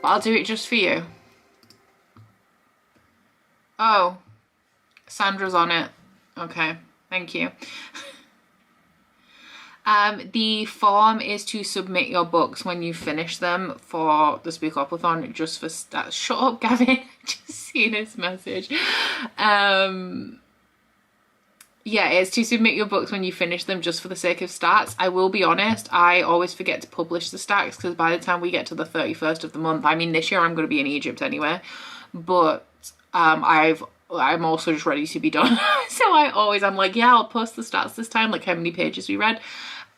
But I'll do it just for you. Oh, Sandra's on it. Okay, thank you. The form is to submit your books when you finish them for the Spookoplathon, just for stats. Shut up, Gavin. Just seen his message. Yeah, it's to submit your books when you finish them just for the sake of stats. I will be honest, I always forget to publish the stats because by the time we get to the 31st of the month, I mean, this year I'm going to be in Egypt anyway, but I'm also just ready to be done. So I'm like, yeah, I'll post the stats this time, like how many pages we read,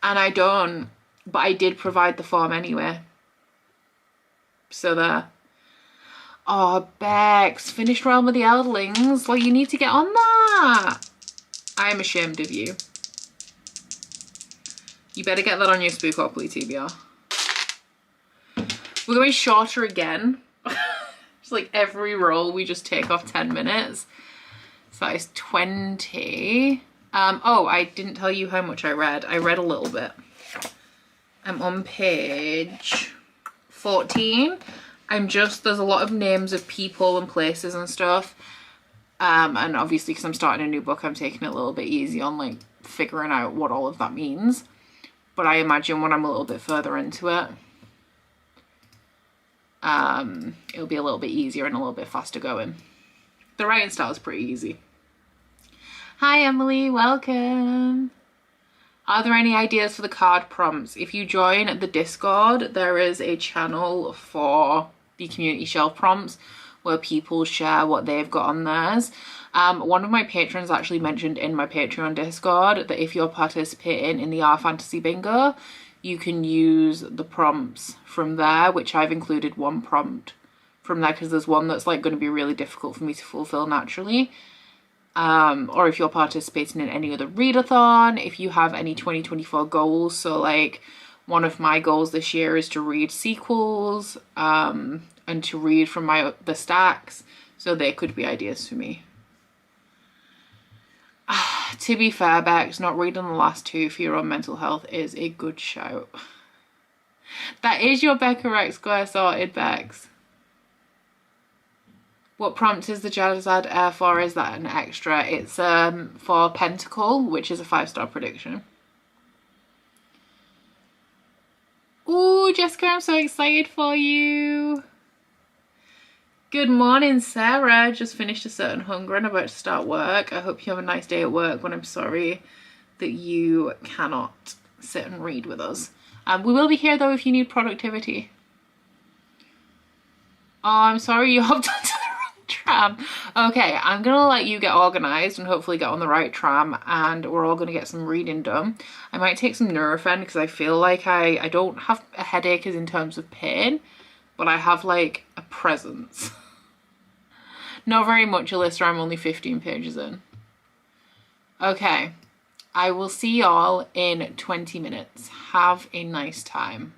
and I don't, but I did provide the form anyway. So there. Oh, Bex, finished Realm of the Eldlings. Like, you need to get on that. I am ashamed of you. You better get that on your Spookopoly TBR. We're going shorter again. It's like every roll we just take off 10 minutes. So that is 20. Oh, I didn't tell you how much I read. I read a little bit. I'm on page 14. There's a lot of names of people and places and stuff. And obviously because I'm starting a new book, I'm taking it a little bit easy on like figuring out what all of that means. But I imagine when I'm a little bit further into it, it'll be a little bit easier and a little bit faster going. The writing style is pretty easy. Hi Emily, welcome. Are there any ideas for the card prompts? If you join the Discord, there is a channel for the community shelf prompts where people share what they've got on theirs. One of my patrons actually mentioned in my Patreon Discord that if you're participating in the Our Fantasy Bingo, you can use the prompts from there, which I've included one prompt from there because there's one that's like going to be really difficult for me to fulfill naturally. Or if you're participating in any other readathon, if you have any 2024 goals. So like one of my goals this year is to read sequels, and to read from the stacks, so they could be ideas for me. To be fair, Bex, not reading the last two for your own mental health is a good shout. That is your Becca Rex Square sorted, Bex. What prompt is the Jazzad Air for? Is that an extra? It's for Pentacle, which is a 5-star prediction. Ooh, Jessica, I'm so excited for you. Good morning, Sarah. Just finished a certain hunger and about to start work. I hope you have a nice day at work, but I'm sorry that you cannot sit and read with us. We will be here though if you need productivity. Oh, I'm sorry you hopped onto the wrong tram. Okay, I'm gonna let you get organized and hopefully get on the right tram, and we're all gonna get some reading done. I might take some Nurofen because I feel like I don't have a headache as in terms of pain, but I have like a presence. Not very much, Alyssa. I'm only 15 pages in. Okay, I will see y'all in 20 minutes. Have a nice time.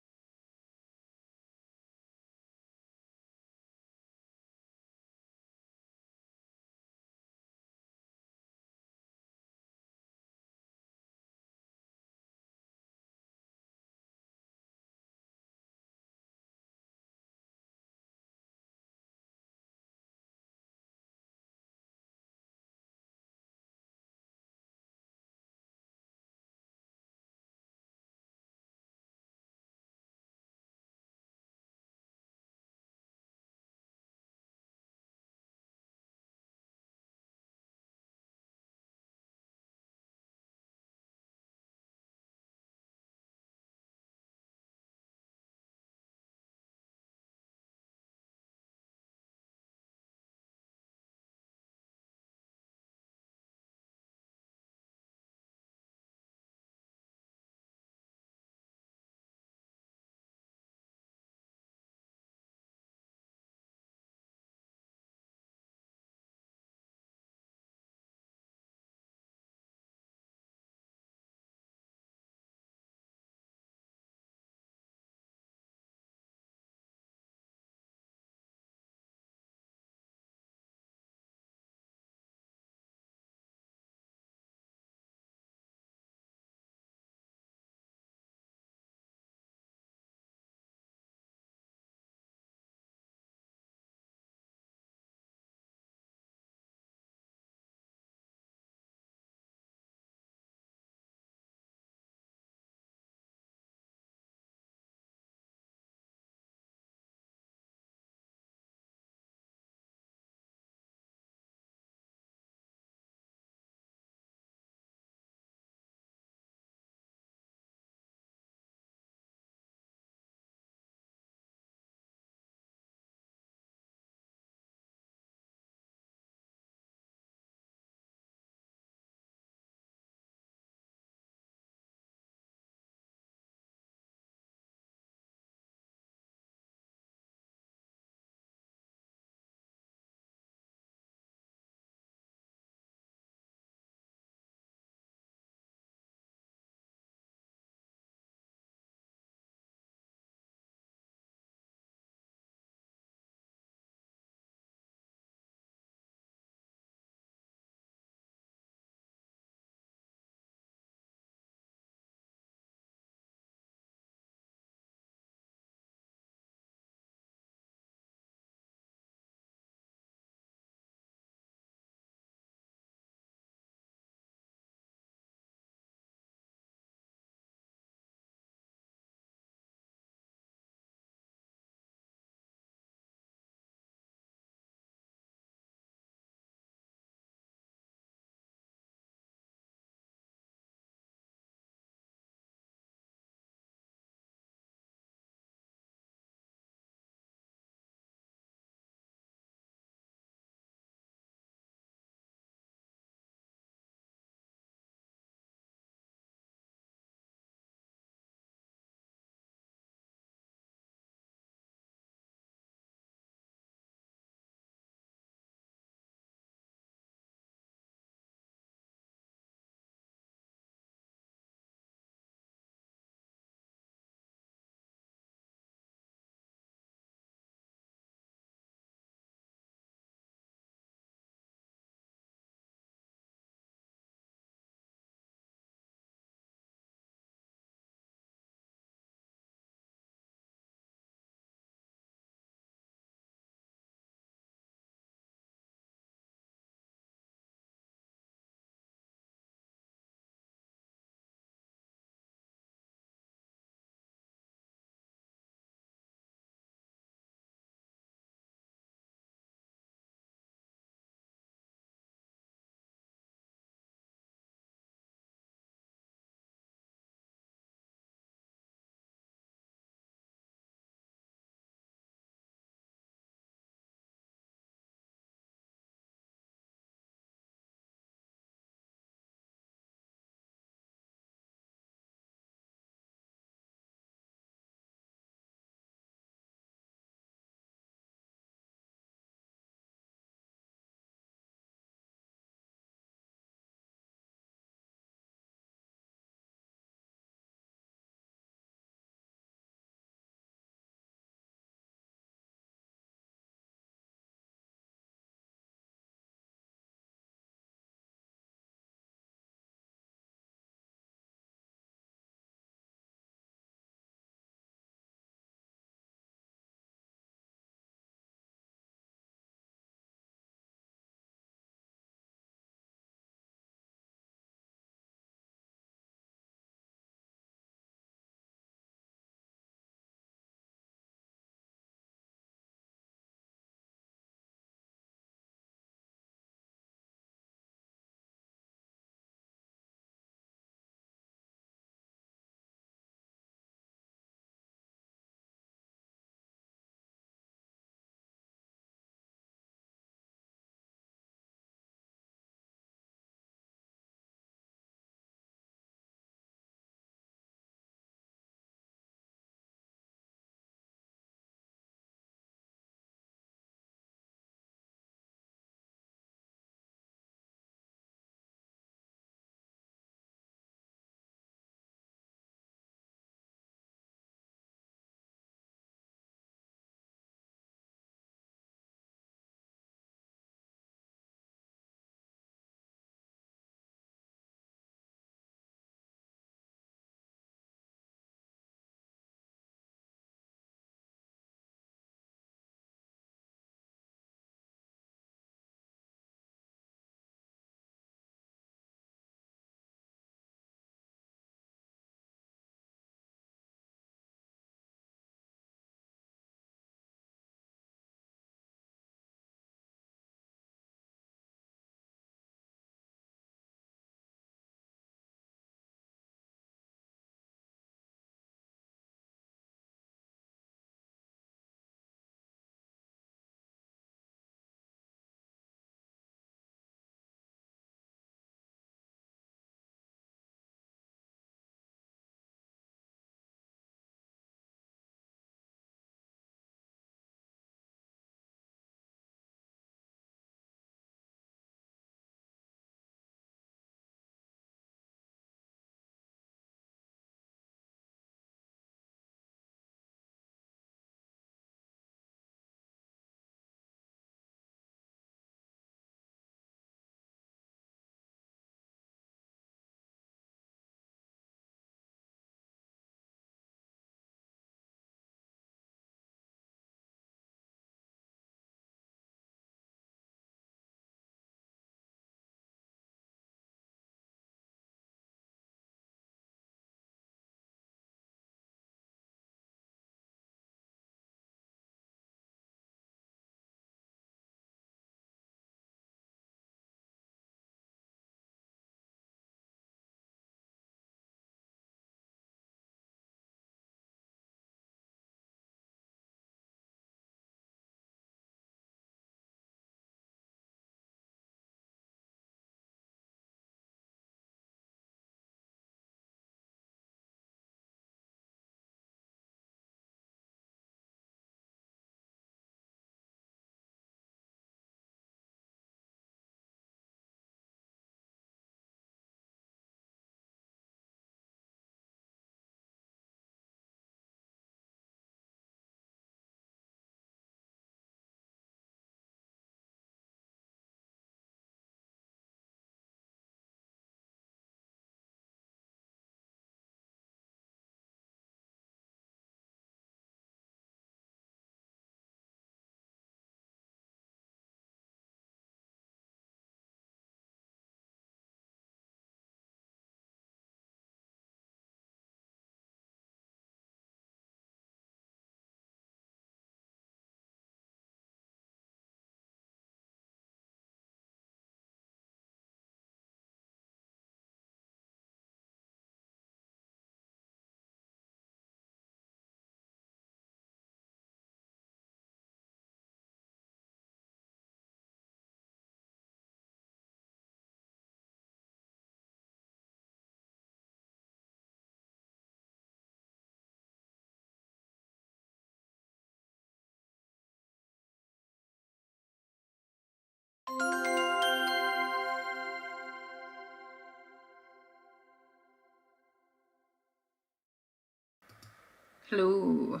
Hello,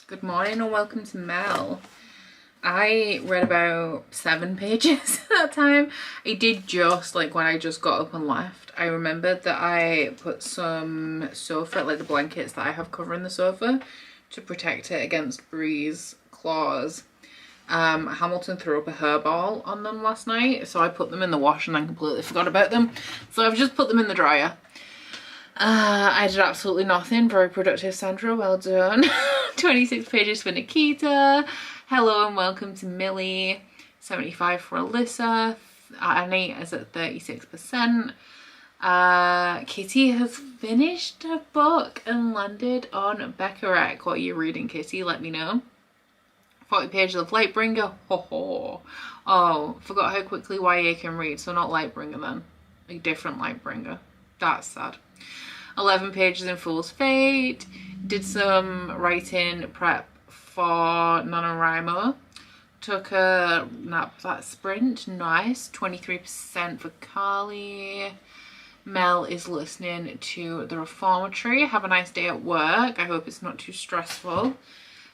good morning and welcome to Mel. I read about 7 pages at that time. I did just like when I just got up and left. I remembered that I put some sofa, like the blankets that I have covering the sofa, to protect it against Bree's claws. Hamilton threw up a hairball on them last night, so I put them in the wash and then completely forgot about them. So I've just put them in the dryer. I did absolutely nothing. Very productive, Sandra. Well done. 26 pages for Nikita. Hello and welcome to Millie. 75 for Alyssa. Annie is at 36%. Kitty has finished a book and landed on Becca. What are you reading, Kitty? Let me know. 40 pages of Lightbringer. Ho ho. Oh, forgot how quickly YA can read. So not Lightbringer then. A different Lightbringer. That's sad. 11 pages in Fool's Fate. Did some writing prep for NaNoWriMo. Took a nap that sprint. Nice. 23% for Carly. Mel is listening to The Reformatory. Have a nice day at work. I hope it's not too stressful.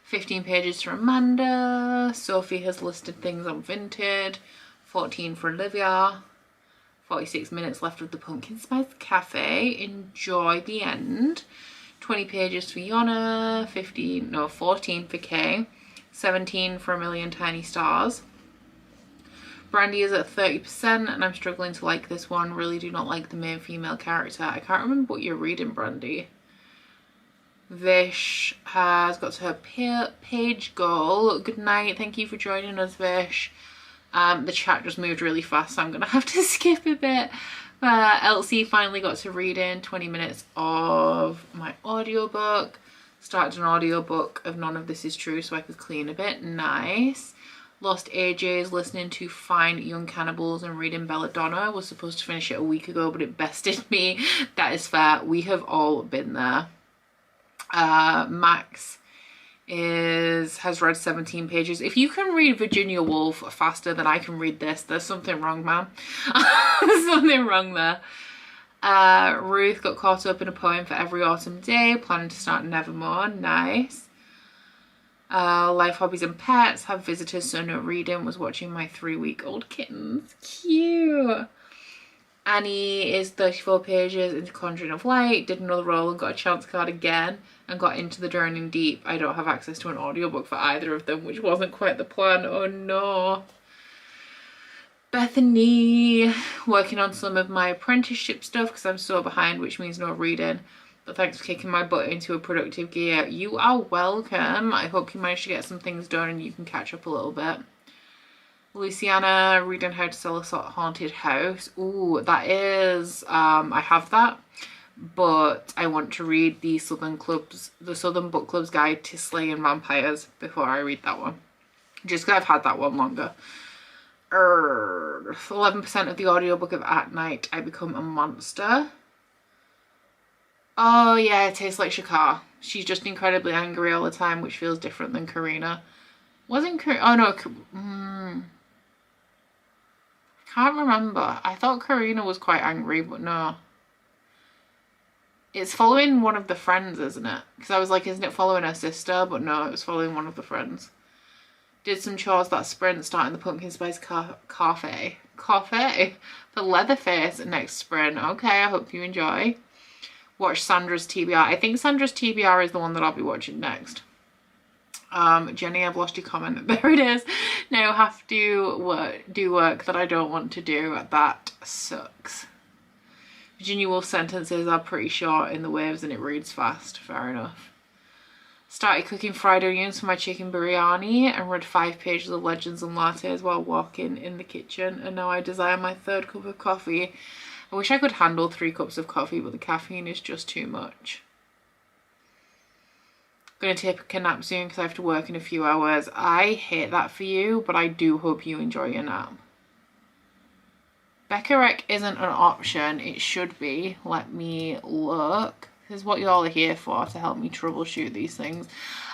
15 pages for Amanda. Sophie has listed things on Vinted. 14 for Olivia. 46 minutes left of the Pumpkin Spice Cafe. Enjoy the end. 20 pages for Yona. 14 for Kay. 17 for A Million Tiny Stars. Brandy is at 30% and I'm struggling to like this one. Really do not like the main female character. I can't remember what you're reading, Brandy. Vish has got to her page goal. Good night. Thank you for joining us, Vish. The chat just moved really fast, so I'm gonna have to skip a bit. Elsie finally got to read in 20 minutes of my audiobook. Started an audiobook of None of This Is True so I could clean a bit. Nice. Lost ages listening to Fine Young Cannibals and reading Belladonna. Was supposed to finish it a week ago, but it bested me. That is fair. We have all been there. Max has read 17 pages. If you can read Virginia Woolf faster than I can read this, there's something wrong, man. There's something wrong there. Ruth got caught up in a poem for every autumn day, planning to start Nevermore. Nice. Life, hobbies and pets. Have visitors, so no reading. Was watching my 3-week-old kittens. Cute. Annie is 34 pages into Conjuring of Light. Did another roll and got a chance card again and got into The Drowning Deep. I don't have access to an audiobook for either of them, which wasn't quite the plan. Oh no. Bethany, working on some of my apprenticeship stuff because I'm so behind, which means no reading. But thanks for kicking my butt into a productive gear. You are welcome. I hope you managed to get some things done and you can catch up a little bit. Luciana, reading How to Sell a Haunted House. Ooh, that is, I have that, but I want to read the Southern Book Club's Guide to Slaying Vampires before I read that one. Just because I've had that one longer. 11% of the audiobook of At Night, I Become a Monster. Oh yeah, it tastes like Shakar. She's just incredibly angry all the time, which feels different than Karina. Wasn't Karina? Oh no. Can't remember. I thought Karina was quite angry, but no. It's following one of the friends, isn't it? Because I was like, isn't it following her sister? But no, it was following one of the friends. Did some chores that sprint, starting the Pumpkin Spice Cafe. The Leatherface next sprint. Okay, I hope you enjoy. Watch Sandra's TBR. I think Sandra's TBR is the one that I'll be watching next. Jenny, I've lost your comment. There it is. Now I have to do work that I don't want to do. That sucks. Virginia Woolf sentences are pretty short in the waves and it reads fast. Fair enough. Started cooking fried onions for my chicken biryani and read 5 pages of Legends and Lattes while walking in the kitchen. And now I desire my 3rd cup of coffee. I wish I could handle 3 cups of coffee, but the caffeine is just too much. Gonna take a nap soon because I have to work in a few hours. I hate that for you, but I do hope you enjoy your nap. Becca isn't an option. It should be. Let me look. This is what you all are here for, to help me troubleshoot these things.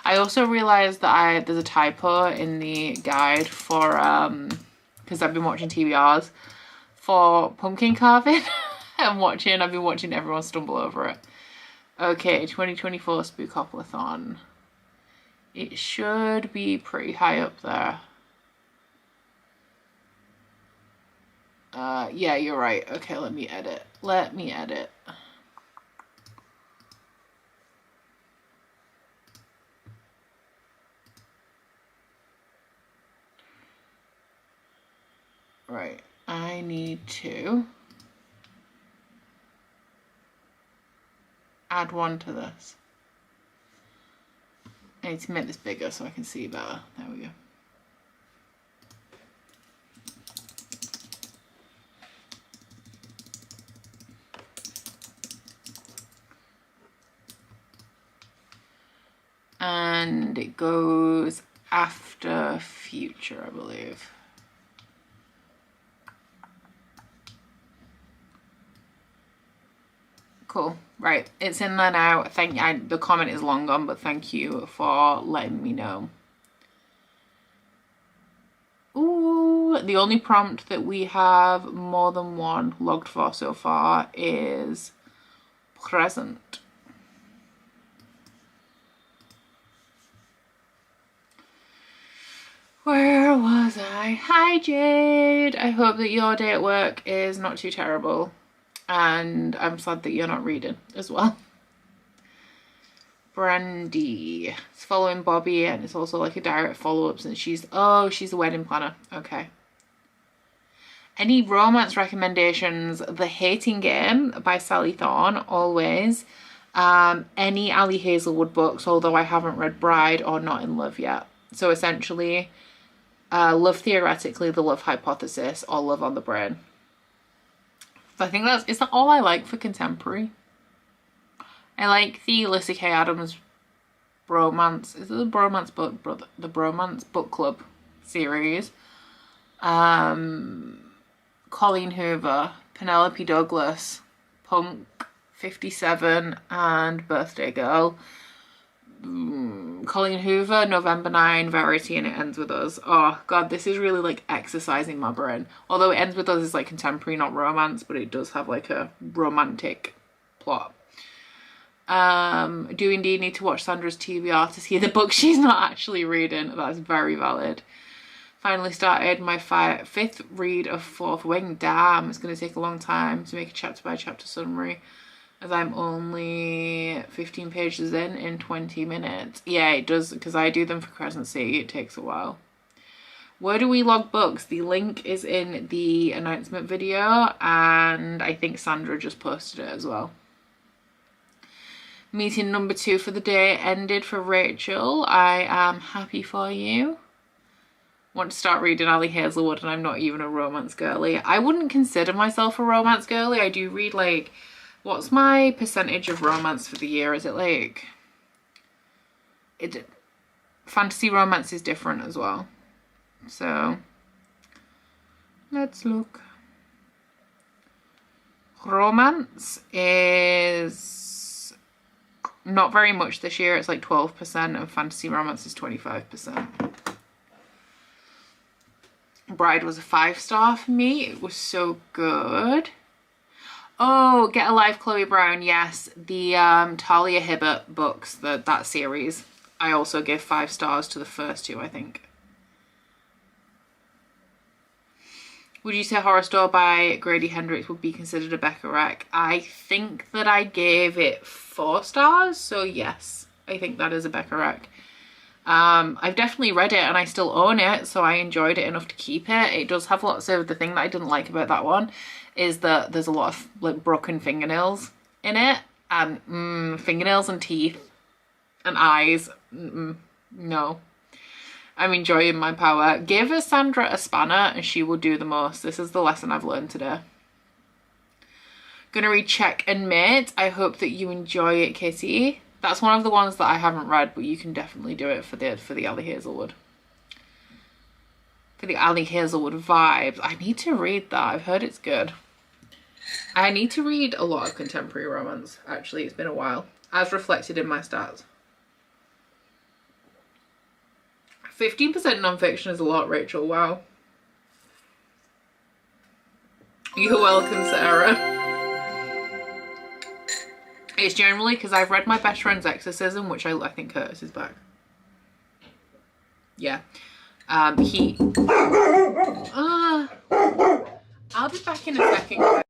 I also realised that there's a typo in the guide for because I've been watching TBRs for pumpkin carving. I've been watching everyone stumble over it. Okay, 2024 Spookoplathon. It should be pretty high up there. Yeah, you're right. Okay, let me edit. Right, I need to add one to this. I need to make this bigger so I can see better. There we go. And it goes after future, I believe. Cool. Right, it's in there now. The comment is long gone, but thank you for letting me know. Ooh, the only prompt that we have more than one logged for so far is present. Where was I? Hi Jade! I hope that your day at work is not too terrible. And I'm sad that you're not reading as well. Brandy. It's following Bobby, and it's also like a direct follow-up since she's a wedding planner. Okay. Any romance recommendations? The Hating Game by Sally Thorne, always. Any Ali Hazelwood books, although I haven't read Bride or Not in Love yet. So essentially, Love Theoretically, The Love Hypothesis, or Love on the Brain. I think is that all I like for contemporary? I like the Alyssa K. Adams bromance. Is it the bromance book? The Bromance Book Club series. Colleen Hoover, Penelope Douglas, Punk 57, and Birthday Girl. Colleen Hoover, November 9, Verity, and It Ends With Us. Oh god, this is really like exercising my brain. Although It Ends With Us is like contemporary, not romance, but it does have like a romantic plot. Do indeed need to watch Sandra's TBR to see the book she's not actually reading. That's very valid. Finally started my fifth read of Fourth Wing. Damn, it's going to take a long time to make a chapter by chapter summary, as I'm only 15 pages in 20 minutes. Yeah, it does, because I do them for Crescent City. It takes a while. Where do we log books? The link is in the announcement video, and I think Sandra just posted it as well. Meeting number 2 for the day ended for Rachel. I am happy for you. Want to start reading Ali Hazelwood, and I'm not even a romance girly. I wouldn't consider myself a romance girly. I do read like... What's my percentage of romance for the year? Is it like... Fantasy romance is different as well. So, let's look. Romance is not very much this year. It's like 12%, and fantasy romance is 25%. Bride was a 5-star for me. It was so good. Oh, Get Alive, Chloe Brown. Yes, the Talia Hibbert books, that series. I also give 5 stars to the first 2, I think. Would you say Horror Store by Grady Hendrix would be considered a Becca rec? I think that I gave it 4 stars, so yes, I think that is a Becca rec. I've definitely read it and I still own it, so I enjoyed it enough to keep it. It does have lots of... The thing that I didn't like about that one is that there's a lot of like broken fingernails in it, and fingernails and teeth and eyes. No. I'm enjoying my power. Give Sandra a spanner and she will do the most. This is the lesson I've learned today. Gonna read Check and Mate. I hope that you enjoy it, Kitty. That's one of the ones that I haven't read, but you can definitely do it for the Ali Hazelwood. For the Ali Hazelwood vibes. I need to read that. I've heard it's good. I need to read a lot of contemporary romance, actually. It's been a while, as reflected in my stats. 15% non-fiction is a lot, Rachel. Wow. You're welcome, Sarah. It's generally because I've read my best friend's exorcism, which I think Curtis is back. Yeah. I'll be back in a second.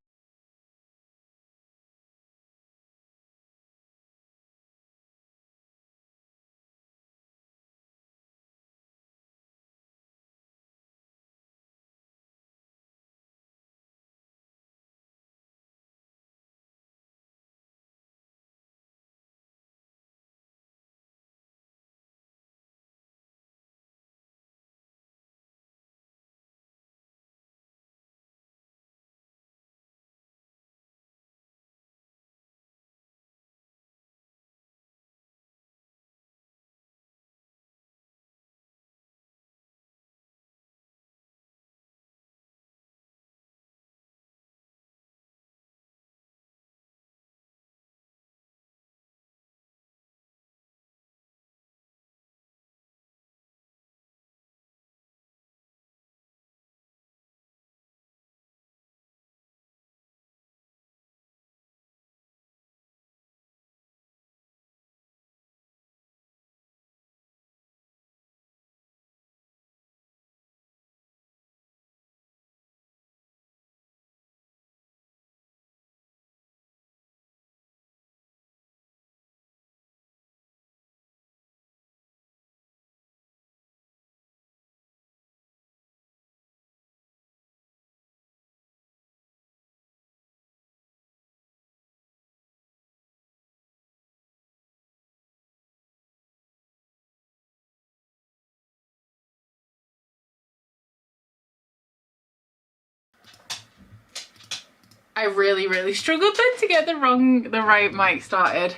I really struggled then to get the right mic started.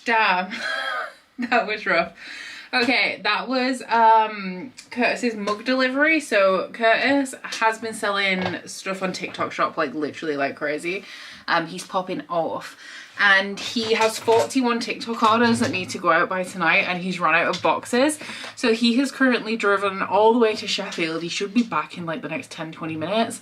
Damn. That was rough. Okay, that was Curtis's mug delivery. So Curtis has been selling stuff on TikTok Shop like literally like crazy. He's popping off. And he has 41 TikTok orders that need to go out by tonight, and he's run out of boxes. So he has currently driven all the way to Sheffield. He should be back in like the next 10-20 minutes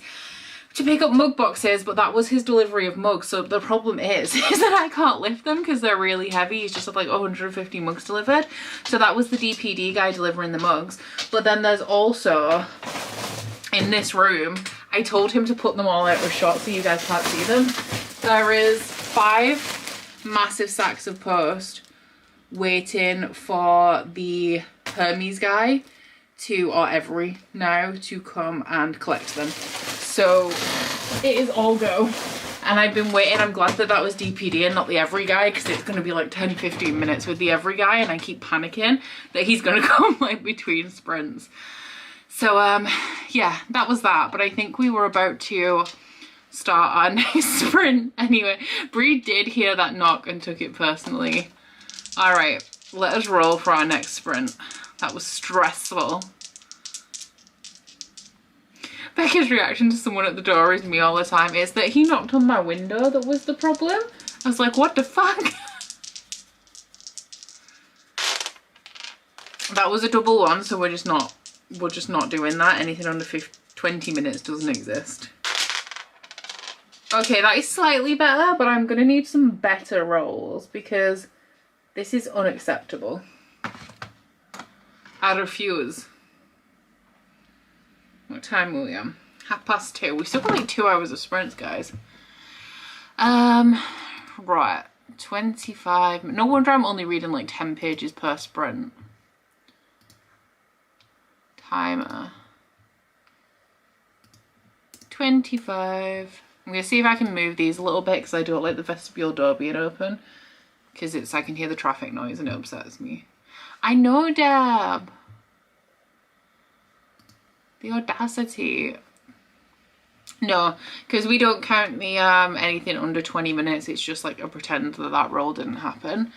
to pick up mug boxes, but that was his delivery of mugs. So the problem is that I can't lift them because they're really heavy. He's just had like 150 mugs delivered. So that was the DPD guy delivering the mugs. But then there's also, in this room, I told him to put them all out of shot so you guys can't see them. There is 5 massive sacks of post waiting for the Hermes guy to, or Every now, to come and collect them. So it is all go. And I've been waiting. I'm glad that that was DPD and not the Every guy, because it's going to be like 10-15 minutes with the Every guy, and I keep panicking that he's going to come like between sprints. So yeah, that was that. But I think we were about to start our next sprint. Anyway, Bree did hear that knock and took it personally. All right, let us roll for our next sprint. That was stressful. Becca's reaction to someone at the door is me all the time. Is that he knocked on my window that was the problem. I was like, what the fuck? That was a double one, so we're just not doing that. Anything under 20 minutes doesn't exist. Okay, that is slightly better, but I'm gonna need some better rolls because this is unacceptable. I refuse. What time are we on? 2:30. We still got like 2 hours of sprints, guys. Right, 25. No wonder I'm only reading like 10 pages per sprint. Timer. 25. I'm gonna see if I can move these a little bit because I don't like the vestibule door being open, because I can hear the traffic noise and it upsets me. I know, Deb. The audacity. No, because we don't count the anything under 20 minutes. It's just like a pretend that roll didn't happen.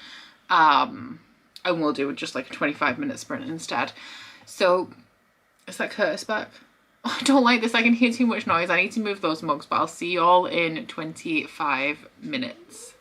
And we'll do just like a 25-minute sprint instead. So is that Curtis back? Oh, I don't like this. I can hear too much noise. I need to move those mugs, but I'll see you all in 25 minutes.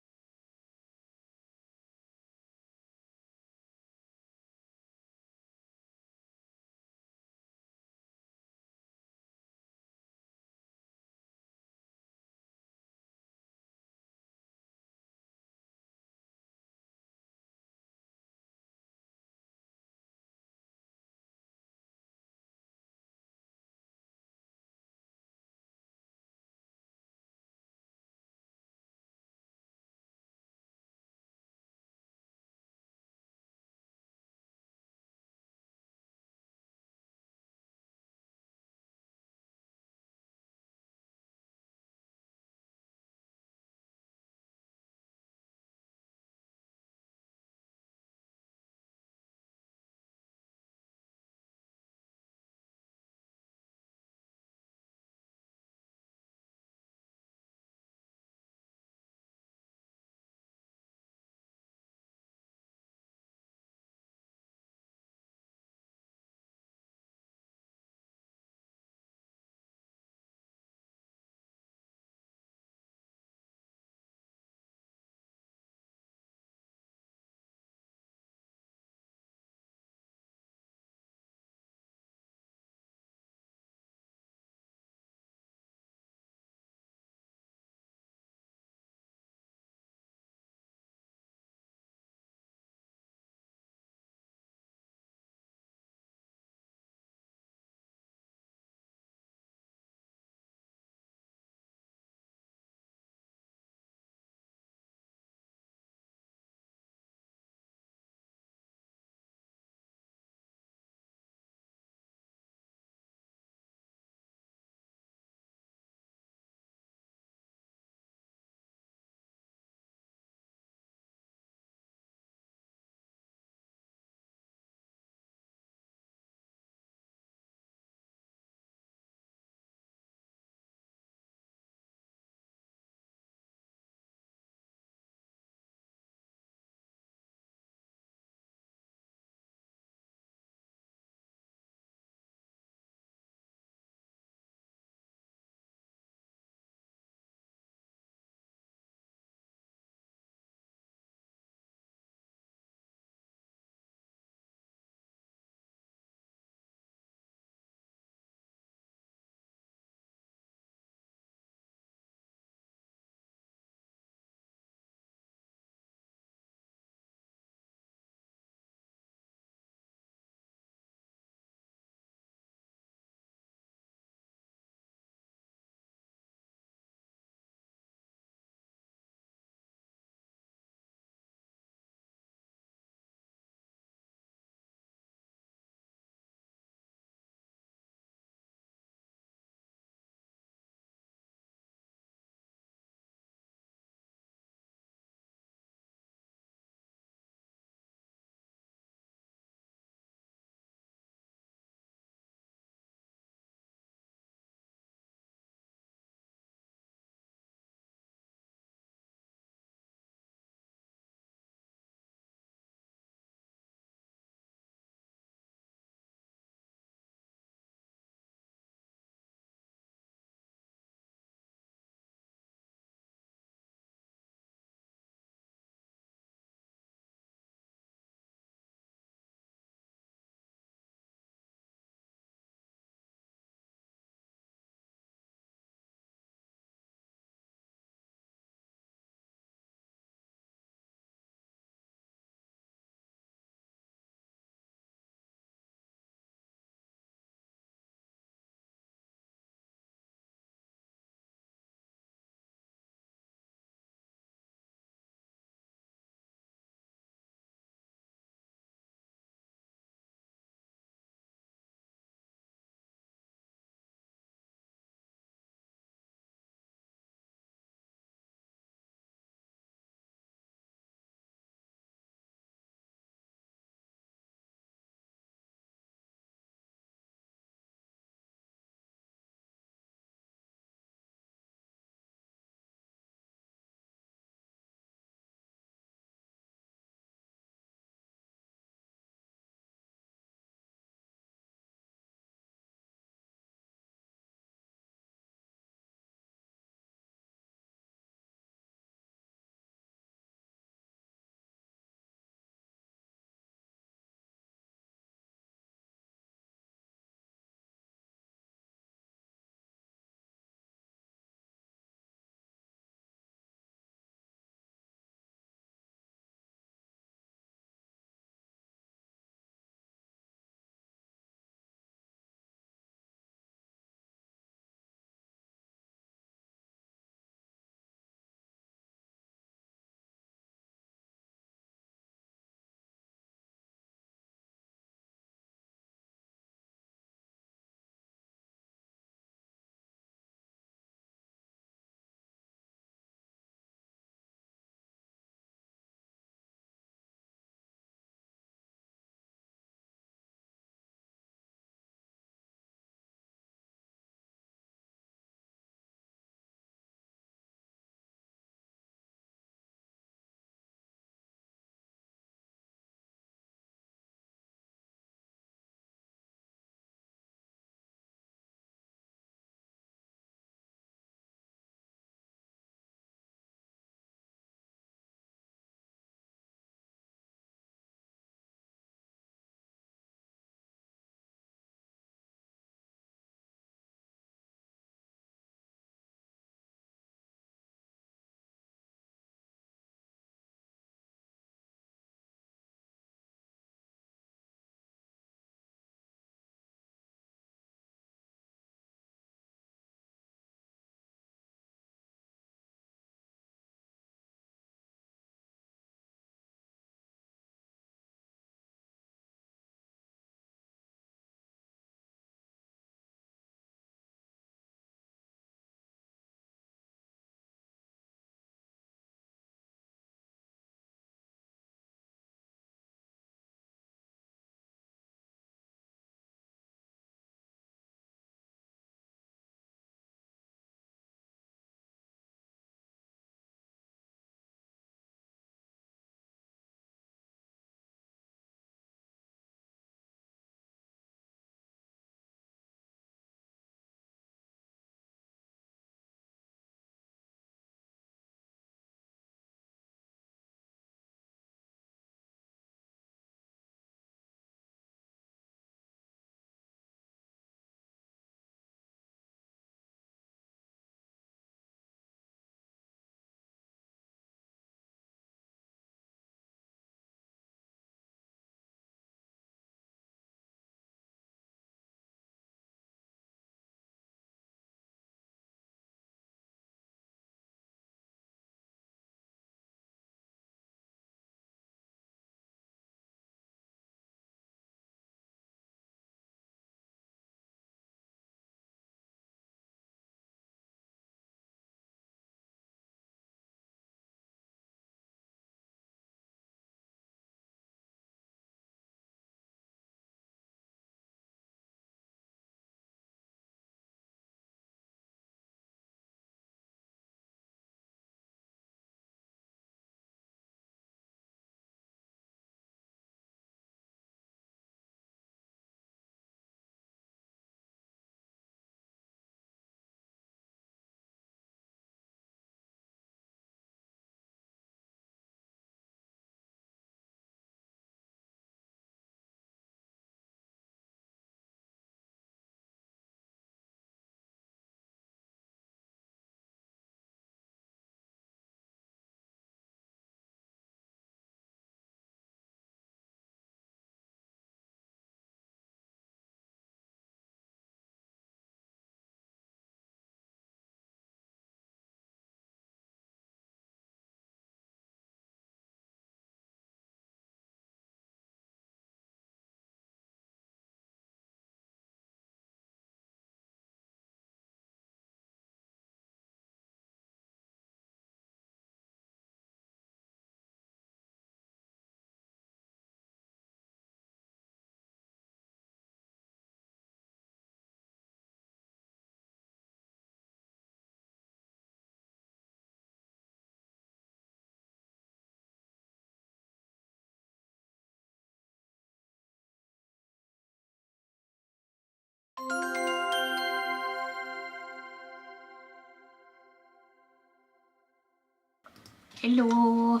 Hello.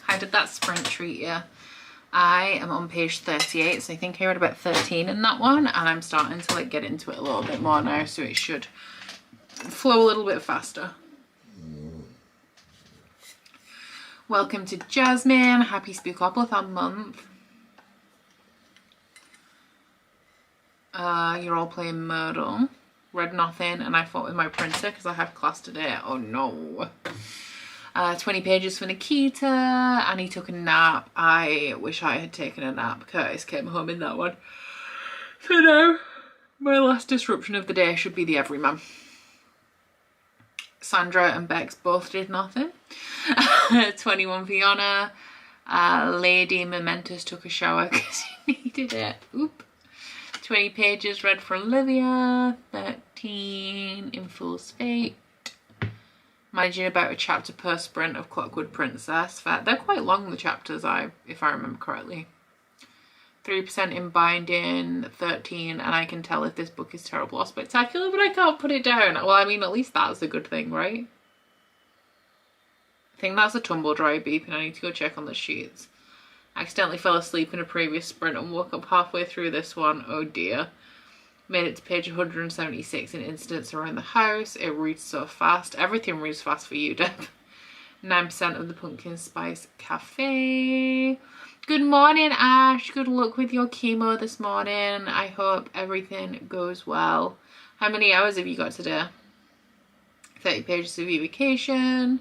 How did that sprint treat you? I am on page 38, so I think I read about 13 in that one, and I'm starting to like get into it a little bit more now, so it should flow a little bit faster. Welcome to Jasmine. Happy Spookoplathon month. You're all playing Myrtle. Read nothing, and I fought with my printer because I have class today. Oh no. 20 pages for Nikita. Annie took a nap. I wish I had taken a nap. Curtis came home in that one. So now, my last disruption of the day should be the Everyman. Sandra and Bex both did nothing. 21 Fiona. Lady Momentous took a shower because she needed it. Oop. 20 pages read for Olivia. 13 in Fool's Fate. Managing about a chapter per sprint of Clockwood Princess. They're quite long, the chapters, if I remember correctly. 3% in binding, 13, and I can tell if this book is terrible or spectacular, but I can't put it down. Well, I mean, at least that's a good thing, right? I think that's a tumble dryer beeping. I need to go check on the sheets. Accidentally fell asleep in a previous sprint and woke up halfway through this one. Oh dear. Made it to page 176 in incidents around the house. It reads so fast. Everything reads fast for you, Deb. 9% of the Pumpkin Spice Cafe. Good morning, Ash. Good luck with your chemo this morning. I hope everything goes well. How many hours have you got today? 30 pages of evocation.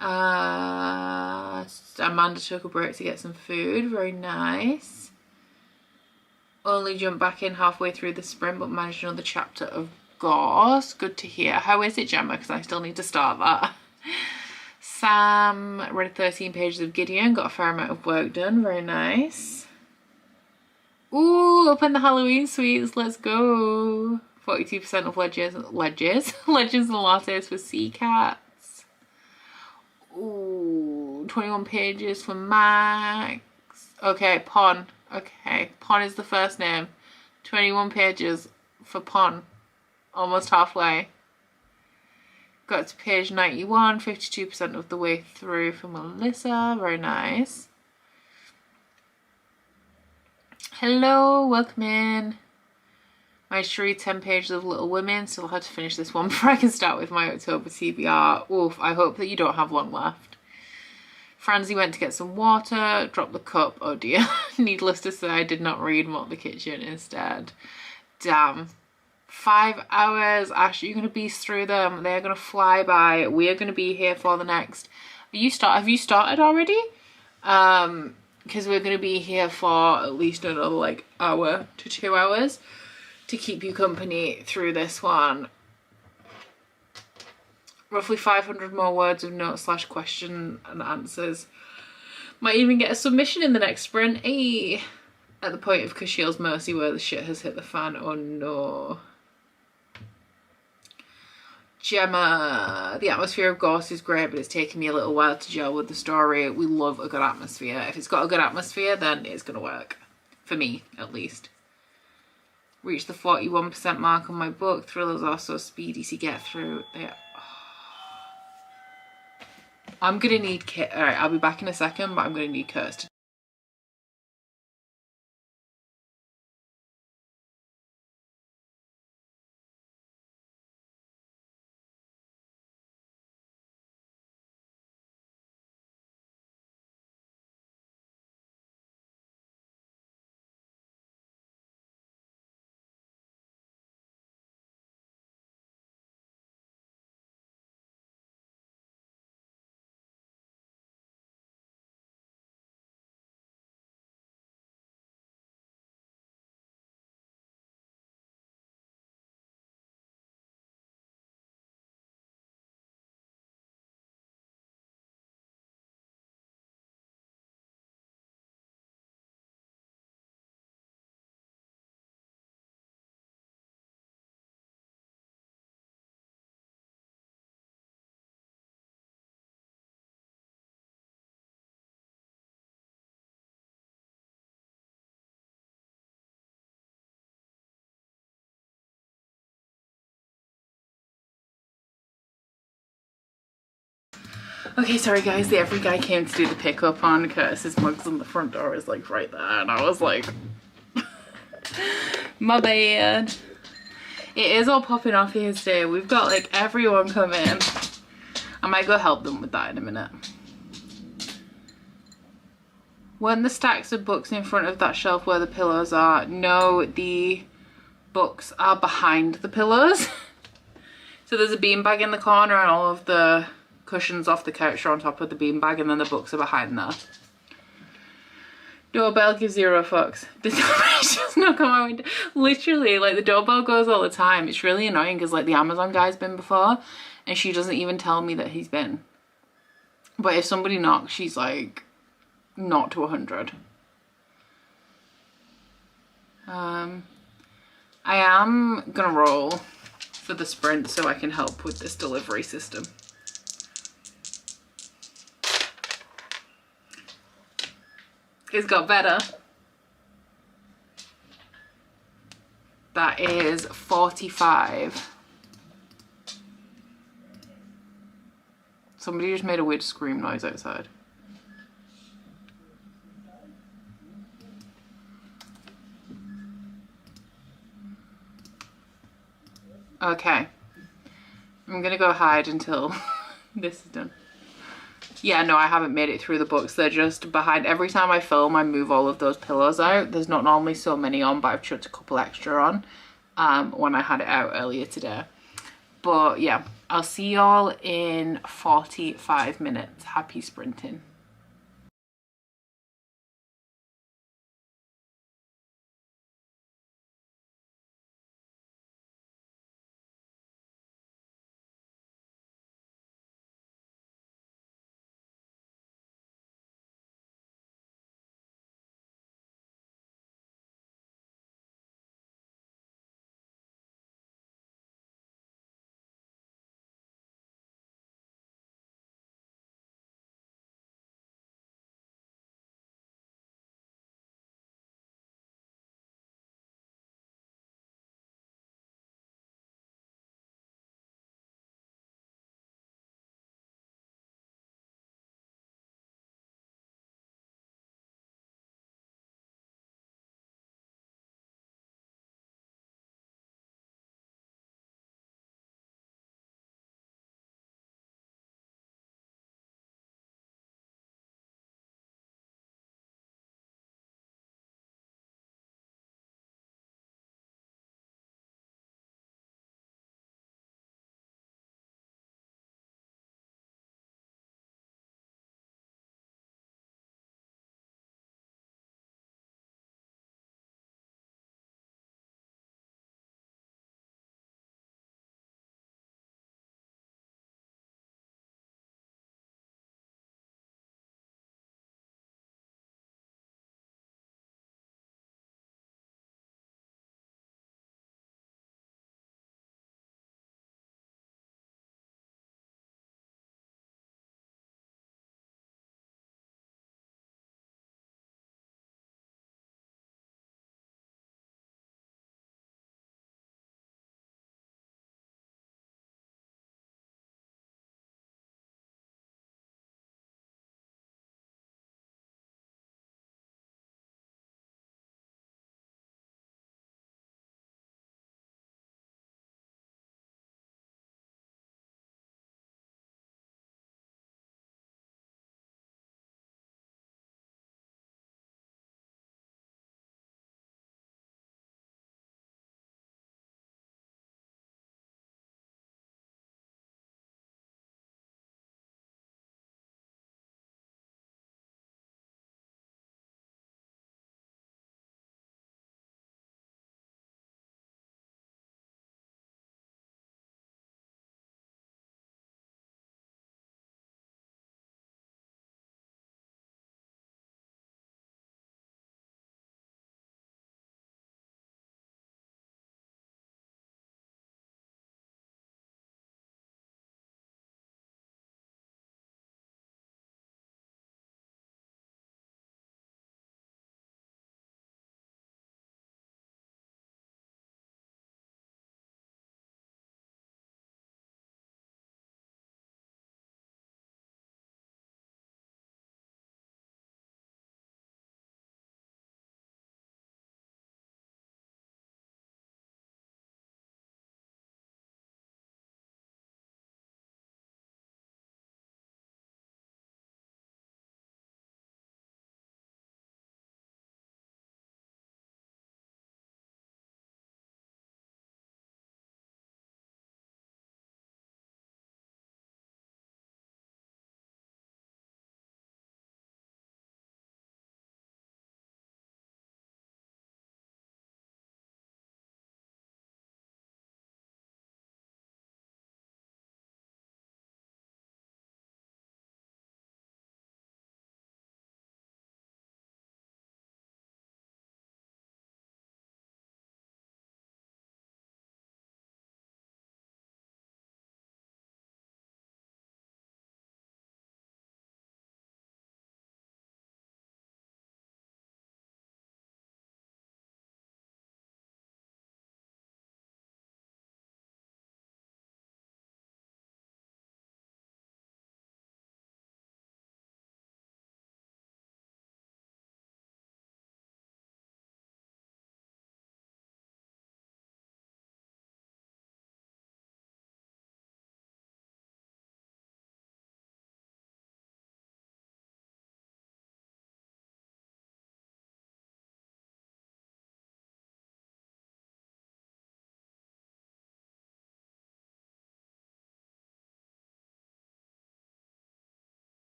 Amanda took a break to get some food. Very nice. Only jumped back in halfway through the sprint, but managed another chapter of Gorse. Good to hear. How is it, Gemma? Because I still need to start that. Sam read 13 pages of Gideon. Got a fair amount of work done. Very nice. Ooh, open the Halloween sweets. Let's go. 42% of Legends and Lattes for Sea Cats. Ooh, 21 pages for Max. Okay, Pon. Okay, Pon is the first name. 21 pages for Pon. Almost halfway. Got to page 91, 52% of the way through for Melissa. Very nice. Hello, welcome in. Managed to read 10 pages of Little Women, so I'll have to finish this one before I can start with my October TBR. Oof, I hope that you don't have long left. Francie went to get some water, dropped the cup. Oh dear. Needless to say, I did not read Mop the Kitchen instead. Damn. 5 hours. Ash, you're going to beast through them. They're going to fly by. We are going to be here for the next... Have you started already? Because we're going to be here for at least another like hour to 2 hours to keep you company through this one. Roughly 500 more words of notes / question and answers. Might even get a submission in the next sprint. Hey, at the point of Kashiel's mercy where the shit has hit the fan. Oh no. Gemma, the atmosphere of Gorse is great, but it's taken me a little while to gel with the story. We love a good atmosphere. If it's got a good atmosphere, then it's going to work. For me, at least. Reached the 41% mark on my book. Thrillers are so speedy to get through. I'm going to need Kit. Alright, I'll be back in a second, but I'm going to need Curtis to Okay, sorry guys, the every guy came to do the pickup on Curtis's mugs on the front door is like right there, and I was like, my bad. It is all popping off here today. We've got like everyone coming. I might go help them with that in a minute. When the stacks of books in front of that shelf where the pillows are, no, the books are behind the pillows. So there's a beanbag in the corner and all of the cushions off the couch are on top of the beanbag, and then the books are behind there. Doorbell gives 0 fucks. The doorbell's just not coming. Literally, like the doorbell goes all the time. It's really annoying because like the Amazon guy's been before and she doesn't even tell me that he's been. But if somebody knocks, she's like, not to 100. I am gonna roll for the sprint so I can help with this delivery system. It's got better. That is 45. Somebody just made a weird scream noise outside. Okay. I'm gonna go hide until this is done. Yeah, no, I haven't made it through the books. They're just behind. Every time I film, I move all of those pillows out. There's not normally so many on, but I've chucked a couple extra on when I had it out earlier today. But yeah, I'll see y'all in 45 minutes. Happy sprinting.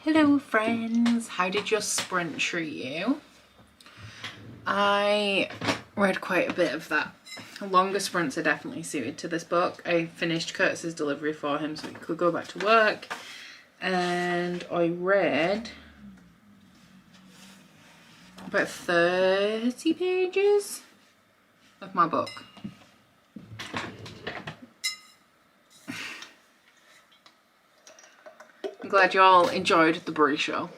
Hello friends, how did your sprint treat you? I read quite a bit of that. Longer sprints are definitely suited to this book. I finished Curtis's delivery for him so he could go back to work, and I read about 30 pages of my book. I'm glad you all enjoyed the Brie show.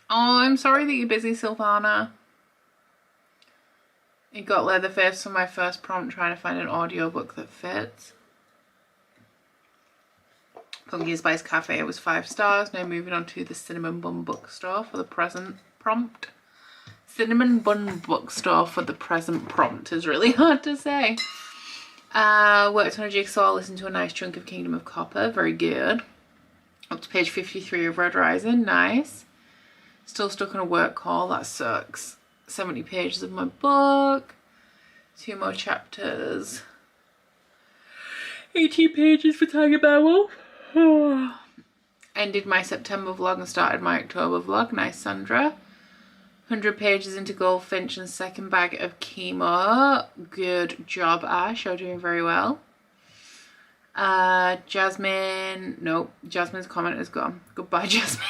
Oh, I'm sorry that you're busy, Silvana. You got Leatherface for my first prompt trying to find an audiobook that fits. Pumpkin Spice Cafe was 5 stars. Now moving on to the Cinnamon Bun Bookstore for the present prompt. Cinnamon Bun Bookstore for the present prompt is really hard to say. Worked on a jigsaw, listened to a nice chunk of Kingdom of Copper, very good. Up to page 53 of Red Rising, nice. Still stuck on a work call, that sucks. 70 pages of my book, 2 more chapters. 18 pages for Tiger Beowulf. Ended my September vlog and started my October vlog, nice Sandra. 100 pages into Goldfinch and second bag of chemo. Good job, Ash. You're doing very well. Jasmine. Nope. Jasmine's comment is gone. Goodbye, Jasmine.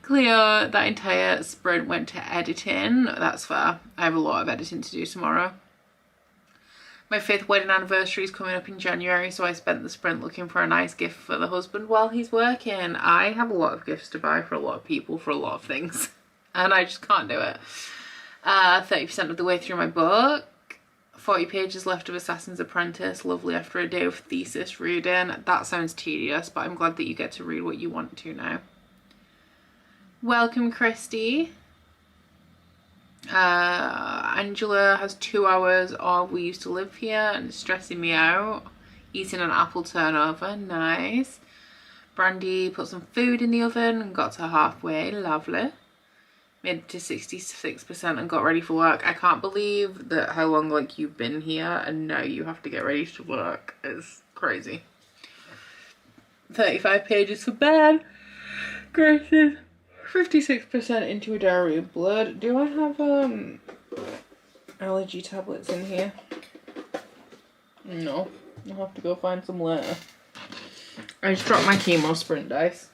Cleo, that entire sprint went to editing. That's fair. I have a lot of editing to do tomorrow. My 5th wedding anniversary is coming up in January, so I spent the sprint looking for a nice gift for the husband while he's working. I have a lot of gifts to buy for a lot of people for a lot of things, and I just can't do it. 30% of the way through my book. 40 pages left of Assassin's Apprentice. Lovely after a day of thesis reading. That sounds tedious, but I'm glad that you get to read what you want to now. Welcome, Christy. Angela has 2 hours of We Used to Live Here and it's stressing me out. Eating an apple turnover, nice. Brandy put some food in the oven and got to halfway, lovely. Made it to 66% and got ready for work. I can't believe that how long like you've been here and now you have to get ready to work. It's crazy. 35 pages for bed. Grace's 56% into a diary of blood. Do I have allergy tablets in here? No. I'll have to go find some later. I just dropped my chemo sprint dice.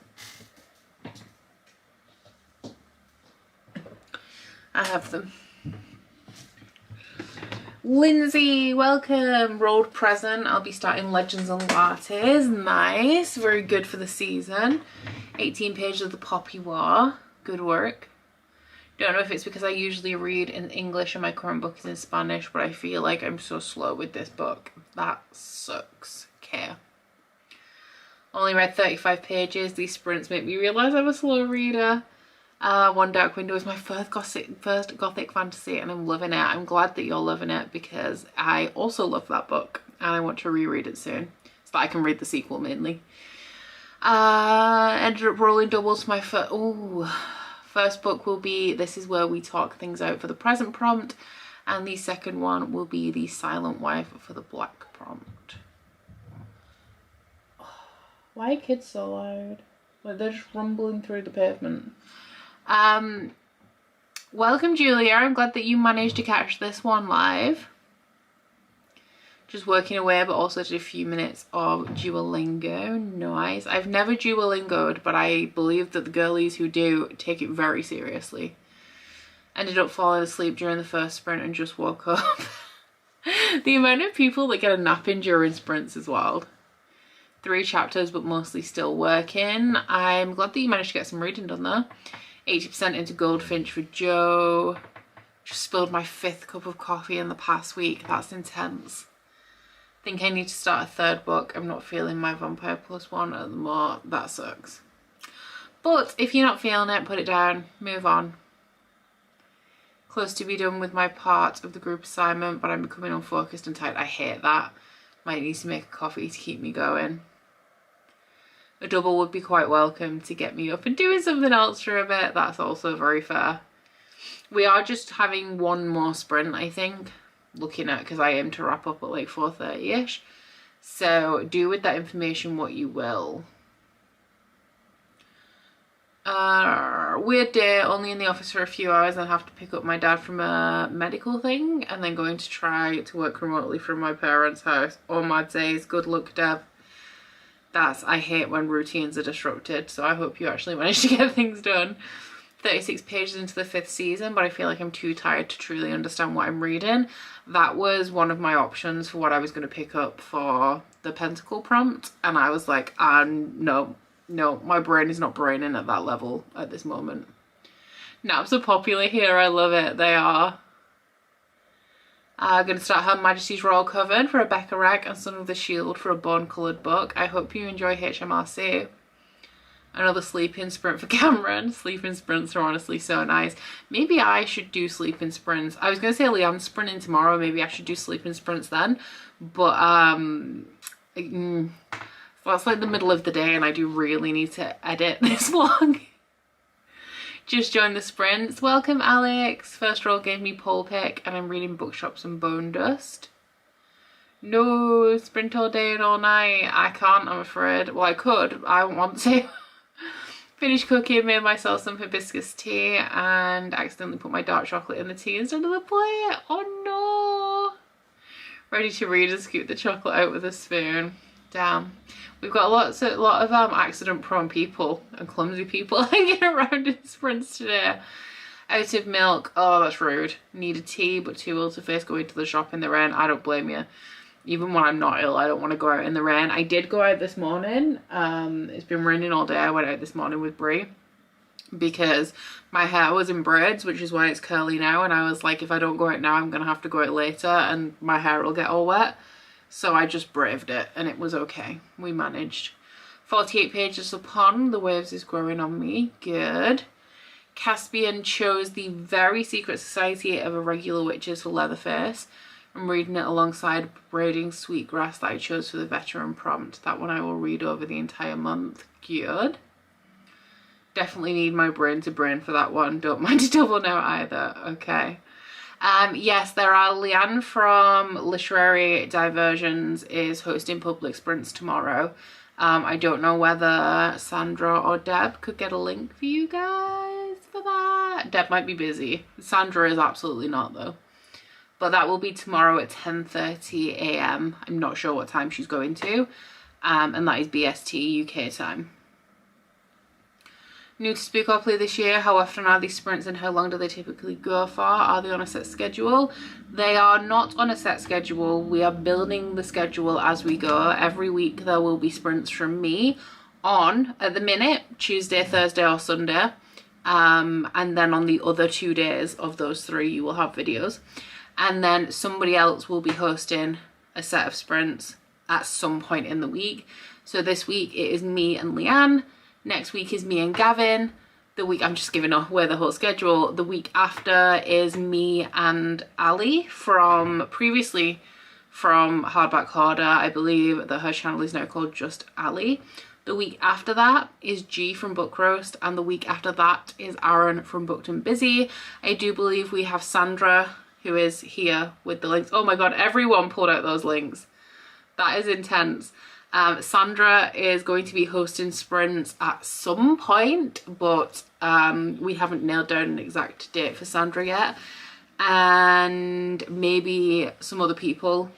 I have them. Lindsay, welcome. Road present. I'll be starting Legends and Lattes. Nice. Very good for the season. 18 pages of The Poppy War. Good work. Don't know if it's because I usually read in English and my current book is in Spanish, but I feel like I'm so slow with this book. That sucks. Okay. Only read 35 pages. These sprints make me realise I'm a slow reader. One Dark Window is my first gothic fantasy and I'm loving it. I'm glad that you're loving it because I also love that book and I want to reread it soon so that I can read the sequel mainly. Ended up rolling doubles. My first book will be This Is Where We Talk Things Out for the present prompt, and the second one will be The Silent Wife for the black prompt. Why are kids so loud? Like they're just rumbling through the pavement. Welcome, Julia. I'm glad that you managed to catch this one live. Just working away, but also did a few minutes of Duolingo. Nice. I've never Duolingoed, but I believe that the girlies who do take it very seriously. Ended up falling asleep during the first sprint and just woke up. The amount of people that get a nap in during sprints is wild. 3 chapters, but mostly still working. I'm glad that you managed to get some reading done there. 80% into Goldfinch for Joe. Just spilled my 5th cup of coffee in the past week. That's intense. Think I need to start a 3rd book. I'm not feeling my Vampire Plus one at the moment. That sucks. But if you're not feeling it, put it down. Move on. Close to be done with my part of the group assignment, but I'm becoming unfocused and tired. I hate that. Might need to make a coffee to keep me going. A double would be quite welcome to get me up and doing something else for a bit. That's also very fair. We are just having one more sprint, I think. looking at, because I aim to wrap up at like 4:30ish. So do with that information what you will. Weird day, only in the office for a few hours and have to pick up my dad from a medical thing and then going to try to work remotely from my parents' house. All my days, good luck, Deb. I hate when routines are disrupted, so I hope you actually manage to get things done. 36 pages into the 5th season, but I feel like I'm too tired to truly understand what I'm reading. That was one of my options for what I was going to pick up for the Pentacle prompt, and I was like, no, my brain is not braining at that level at this moment. Naps are popular here, I love it, they are. Going to start Her Majesty's Royal Coven for a Becca rag and Son of the Shield for a Bone Coloured book. I hope you enjoy HMRC. Another sleeping sprint for Cameron. Sleeping sprints are honestly so nice. Maybe I should do sleeping sprints. I was going to say Leanne's sprinting tomorrow. Maybe I should do sleeping sprints then. But that's like the middle of the day and I do really need to edit this vlog. Just joined the sprints. Welcome, Alex. First roll gave me pole pick and I'm reading Bookshops and Bone Dust. No, sprint all day and all night. I can't, I'm afraid. Well, I could. I don't want to. Finished cooking, made myself some hibiscus tea and accidentally put my dark chocolate in the tea instead of the plate. Oh no. Ready to read and scoop the chocolate out with a spoon. Damn. We've got a lot of accident prone people and clumsy people hanging around in sprints today. Out of milk. Oh, that's rude. Need a tea but too ill to face going to the shop in the rain. I don't blame you. Even when I'm not ill, I don't want to go out in the rain. I did go out this morning. It's been raining all day. I went out this morning with Brie because my hair was in braids, which is why it's curly now. And I was like, if I don't go out now, I'm going to have to go out later and my hair will get all wet. So I just braved it and it was okay. We managed. 48 pages upon, The Waves is Growing on Me. Good. Caspian chose The Very Secret Society of Irregular Witches for Leatherface. I'm reading it alongside Braiding Sweetgrass that I chose for the veteran prompt. That one I will read over the entire month. Good. Definitely need my brain to brain for that one. Don't mind a double note either. Okay. Yes, there are. Leanne from Literary Diversions is hosting public sprints tomorrow. I don't know whether Sandra or Deb could get a link for you guys for that. Deb might be busy. Sandra is absolutely not though. But that will be tomorrow at 10:30 a.m. I'm not sure what time she's going to. And that is BST UK time. New to Spookopoly this year, how often are these sprints and how long do they typically go for? Are they on a set schedule? They are not on a set schedule. We are building the schedule as we go. Every week there will be sprints from me on, at the minute, Tuesday, Thursday or Sunday. And then on the other 2 days of those 3 you will have videos. And then somebody else will be hosting a set of sprints at some point in the week. So this week it is me and Leanne. Next week is me and Gavin. The week, I'm just giving away the whole schedule. The week after is me and Ali from previously from Hardback Hoarder. I believe that her channel is now called Just Ali. The week after that is G from Book Roast, and the week after that is Aaron from Booked and Busy. I do believe we have Sandra, who is here with the links. Oh my god, everyone pulled out those links. That is intense. Sandra is going to be hosting sprints at some point, but we haven't nailed down an exact date for Sandra yet. And maybe some other people.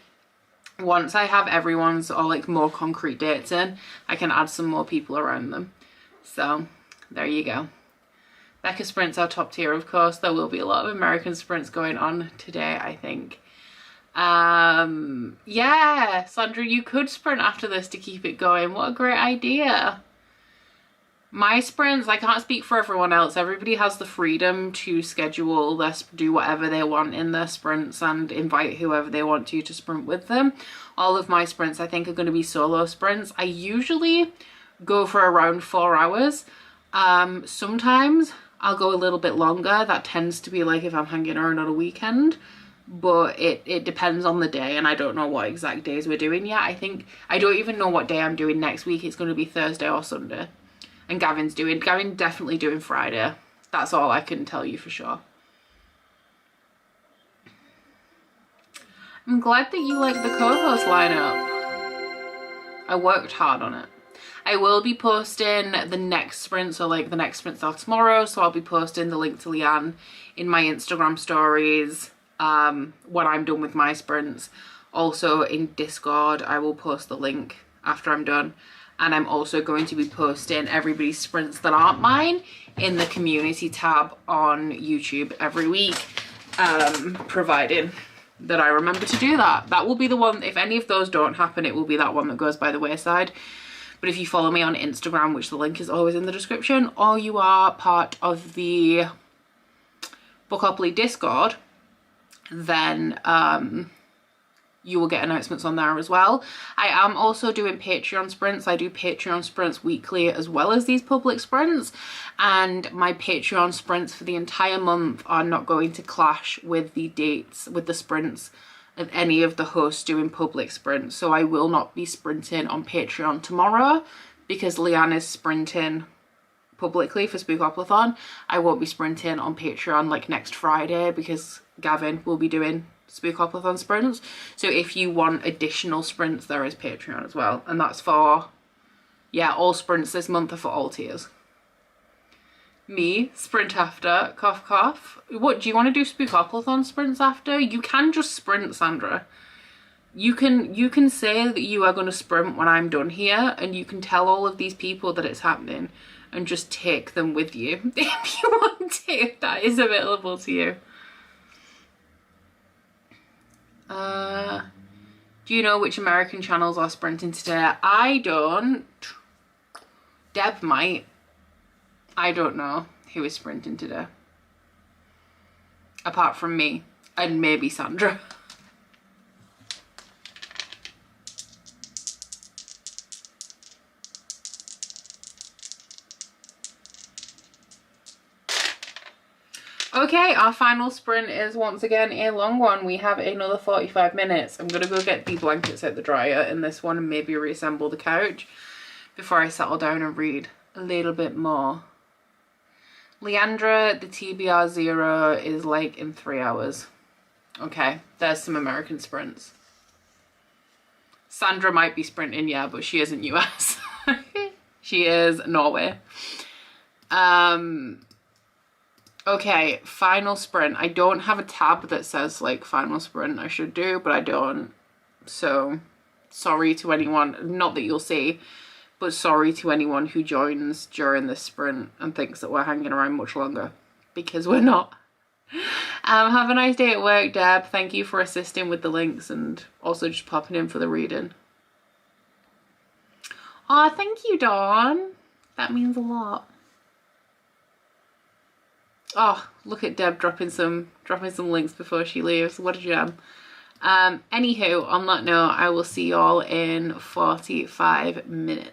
Once I have everyone's or like more concrete dates in, I can add some more people around them. So there you go. Becca sprints are top tier, of course. There will be a lot of American sprints going on today, I think. Yeah, Sandra, you could sprint after this to keep it going. What a great idea. My sprints, I can't speak for everyone else. Everybody has the freedom to schedule this, do whatever they want in their sprints and invite whoever they want to sprint with them. All of my sprints, I think, are going to be solo sprints. I usually go for around 4 hours. Sometimes I'll go a little bit longer. That tends to be like if I'm hanging around on a weekend. But it depends on the day, and I don't know what exact days we're doing yet. I don't even know what day I'm doing next week. It's going to be Thursday or Sunday. And Gavin's definitely doing Friday. That's all I can tell you for sure. I'm glad that you like the co-host lineup. I worked hard on it. I will be posting the next sprint, so like the next sprint's out tomorrow, so I'll be posting the link to Leanne in my Instagram stories when I'm done with my sprints. Also in Discord, I will post the link after I'm done. And I'm also going to be posting everybody's sprints that aren't mine in the community tab on YouTube every week, providing that I remember to do that. That will be the one, if any of those don't happen, it will be that one that goes by the wayside. But if you follow me on Instagram, which the link is always in the description, or you are part of the Spookopoly Discord, then you will get announcements on there as well. I am also doing Patreon sprints. I do Patreon sprints weekly as well as these public sprints, and my Patreon sprints for the entire month are not going to clash with the dates, with the sprints of any of the hosts doing public sprints. So I will not be sprinting on Patreon tomorrow because Leanne is sprinting publicly for Spookoplathon. I won't be sprinting on Patreon like next Friday because Gavin will be doing Spookoplathon sprints. So if you want additional sprints, there is Patreon as well, and that's for, yeah, all sprints this month are for all tiers. Me, sprint after, cough cough. What, do you want to do Spookoplathon sprints after? You can just sprint, Sandra. You can say that you are going to sprint when I'm done here, and you can tell all of these people that it's happening and just take them with you if you want to. That is available to you. Do you know which American channels are sprinting today? I don't. Deb might. I don't know who is sprinting today. Apart from me and maybe Sandra. Okay, our final sprint is once again a long one. We have another 45 minutes. I'm gonna go get the blankets out the dryer in this one and maybe reassemble the couch before I settle down and read a little bit more. Leandra, the TBR 0 is like in 3 hours. Okay, there's some American sprints. Sandra might be sprinting, yeah, but she isn't US. She is Norway. Okay, final sprint. I don't have a tab that says like final sprint. I should do, but I don't. So sorry to anyone, not that you'll see, but sorry to anyone who joins during this sprint and thinks that we're hanging around much longer, because we're not. Have a nice day at work, Deb. Thank you for assisting with the links and also just popping in for the reading. Aw, thank you, Dawn. That means a lot. Oh, look at Deb dropping some links before she leaves. What a gem. Anywho, on that note, I will see y'all in 45 minutes.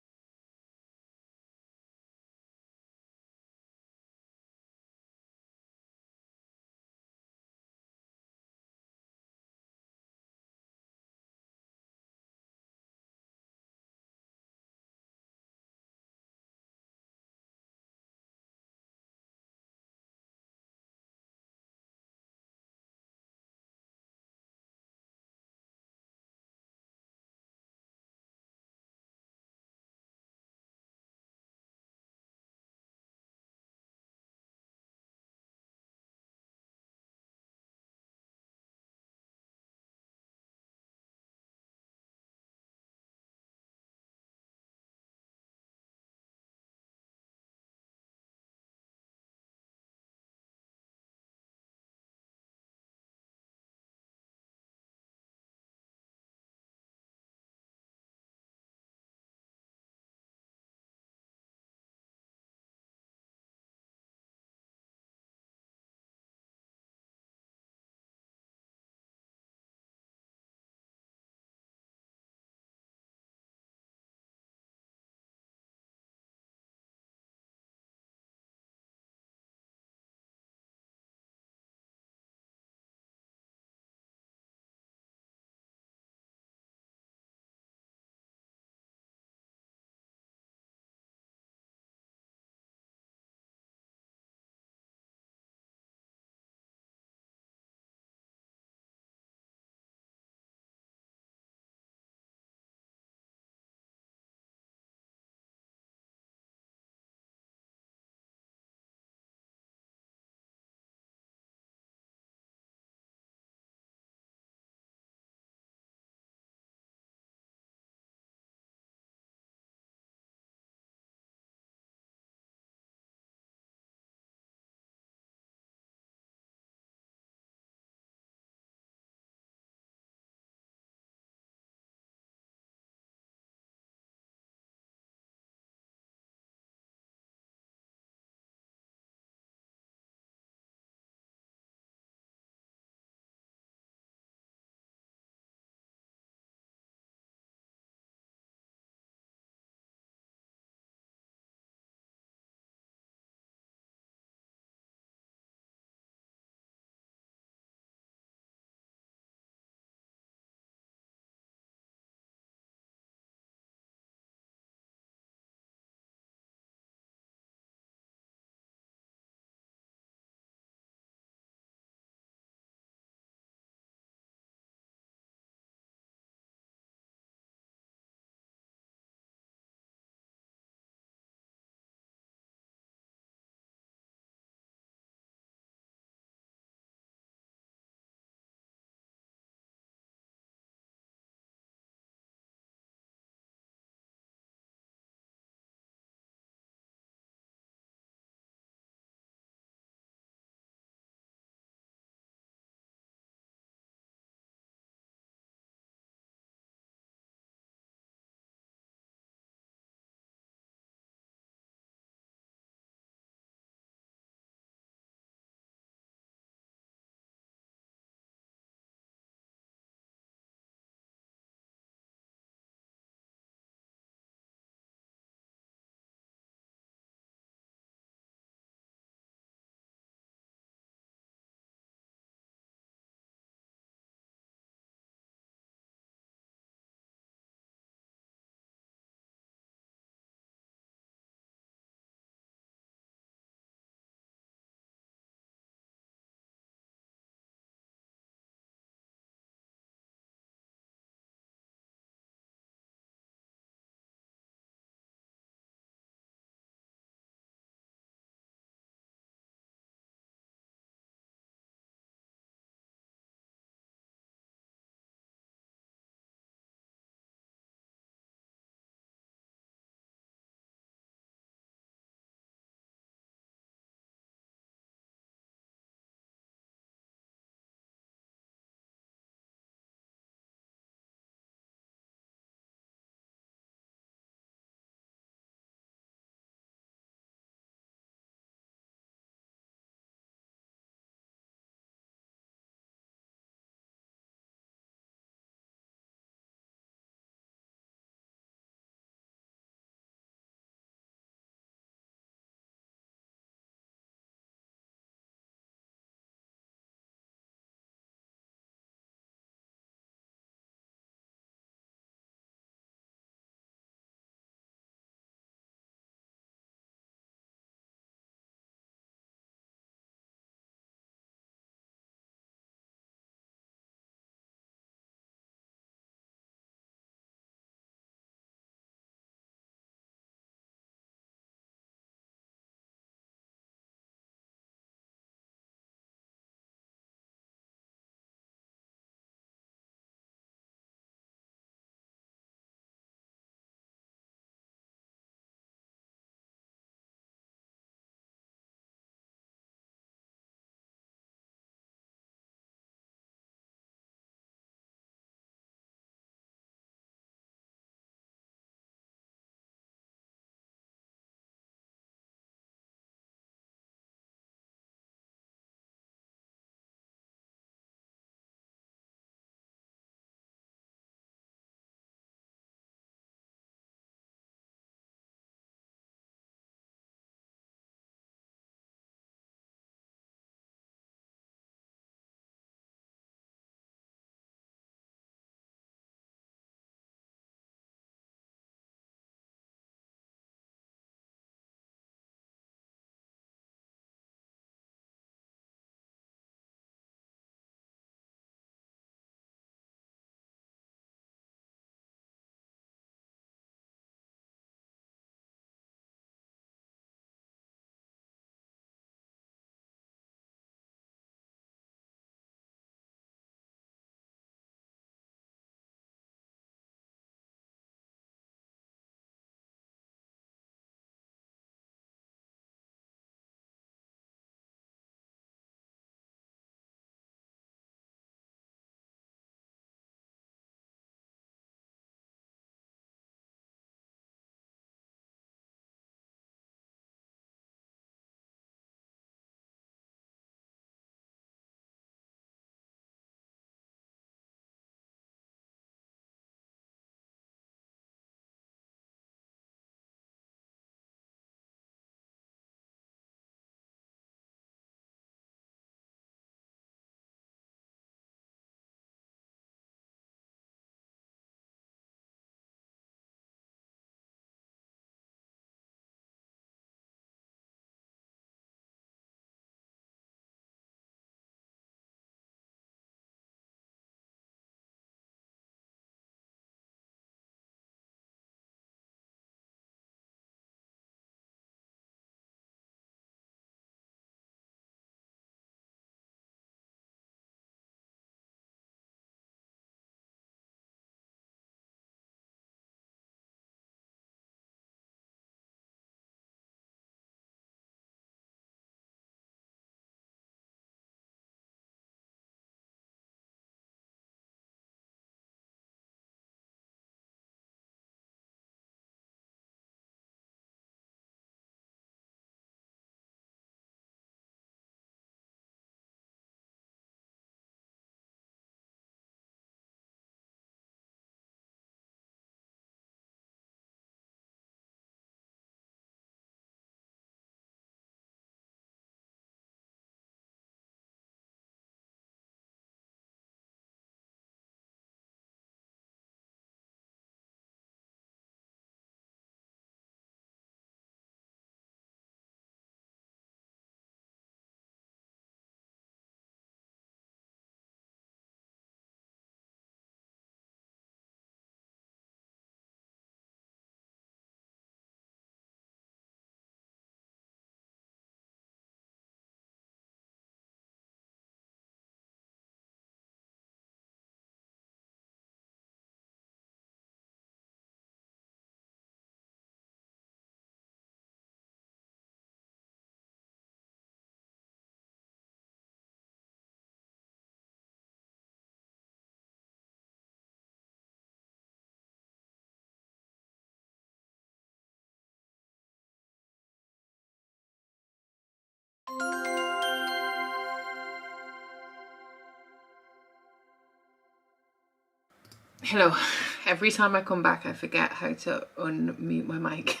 Hello. Every time I come back, I forget how to unmute my mic.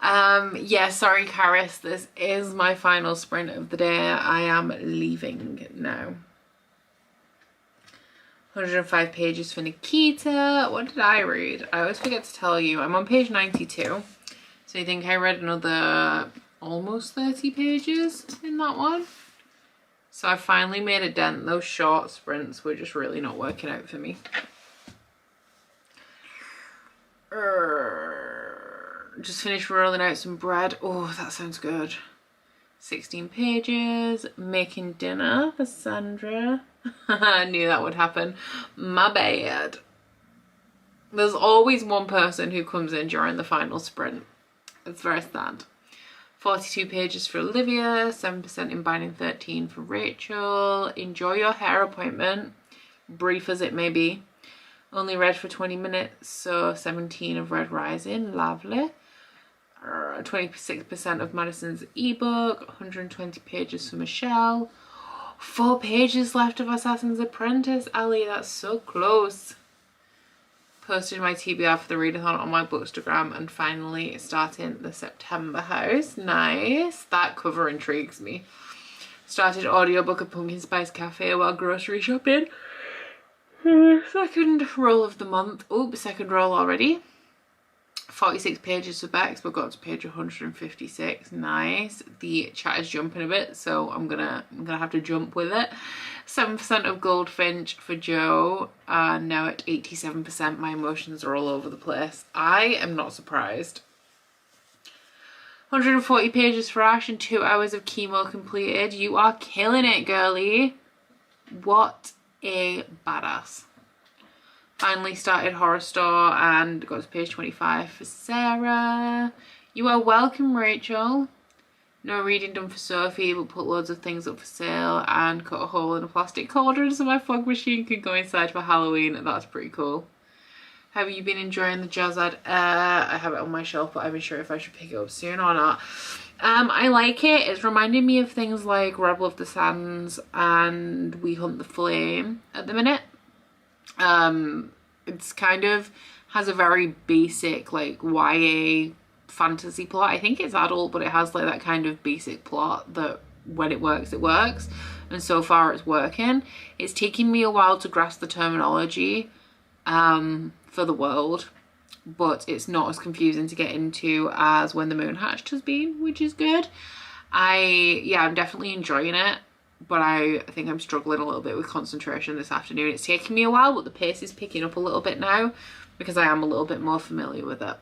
Yeah, sorry, Karis. This is my final sprint of the day. I am leaving now. 105 pages for Nikita. What did I read? I always forget to tell you. I'm on page 92. So you think I read another almost 30 pages in that one? So I finally made a dent. Those short sprints were just really not working out for me. Just finished rolling out some bread. Oh, that sounds good. 16 pages. Making dinner for Sandra. I knew that would happen. My bad. There's always one person who comes in during the final sprint. It's very sad. 42 pages for Olivia, 7% in binding 13 for Rachel. Enjoy your hair appointment, brief as it may be. Only read for 20 minutes, so 17 of Red Rising, lovely. 26% of Madison's ebook, 120 pages for Michelle. 4 pages left of Assassin's Apprentice, Ali, that's so close. Posted my TBR for the readathon on my Bookstagram, and finally starting the September house. Nice. That cover intrigues me. Started audiobook at Pumpkin Spice Cafe while grocery shopping. Second roll of the month. Oh, second roll already. 46 pages for Bex, but got to page 156. Nice. The chat is jumping a bit, so I'm gonna have to jump with it. 7% of Goldfinch for Joe. Now at 87%. My emotions are all over the place. I am not surprised. 140 pages for Ash and 2 hours of chemo completed. You are killing it, girly. What a badass. Finally started Horror Store and got to page 25 for Sarah. You are welcome, Rachel. No reading done for Sophie, but put loads of things up for sale and cut a hole in a plastic cauldron so my fog machine can go inside for Halloween. That's pretty cool. Have you been enjoying the Jazzad? I have it on my shelf, but I'm not sure if I should pick it up soon or not. I like it. It's reminding me of things like Rebel of the Sands and We Hunt the Flame at the minute. It's kind of has a very basic like YA fantasy plot. I think it's adult, but it has like that kind of basic plot that when it works, and so far it's working. It's taking me a while to grasp the terminology for the world, but it's not as confusing to get into as When the Moon Hatched has been, which is good. I'm definitely enjoying it, but I think I'm struggling a little bit with concentration this afternoon. It's taking me a while, but the pace is picking up a little bit now because I am a little bit more familiar with it.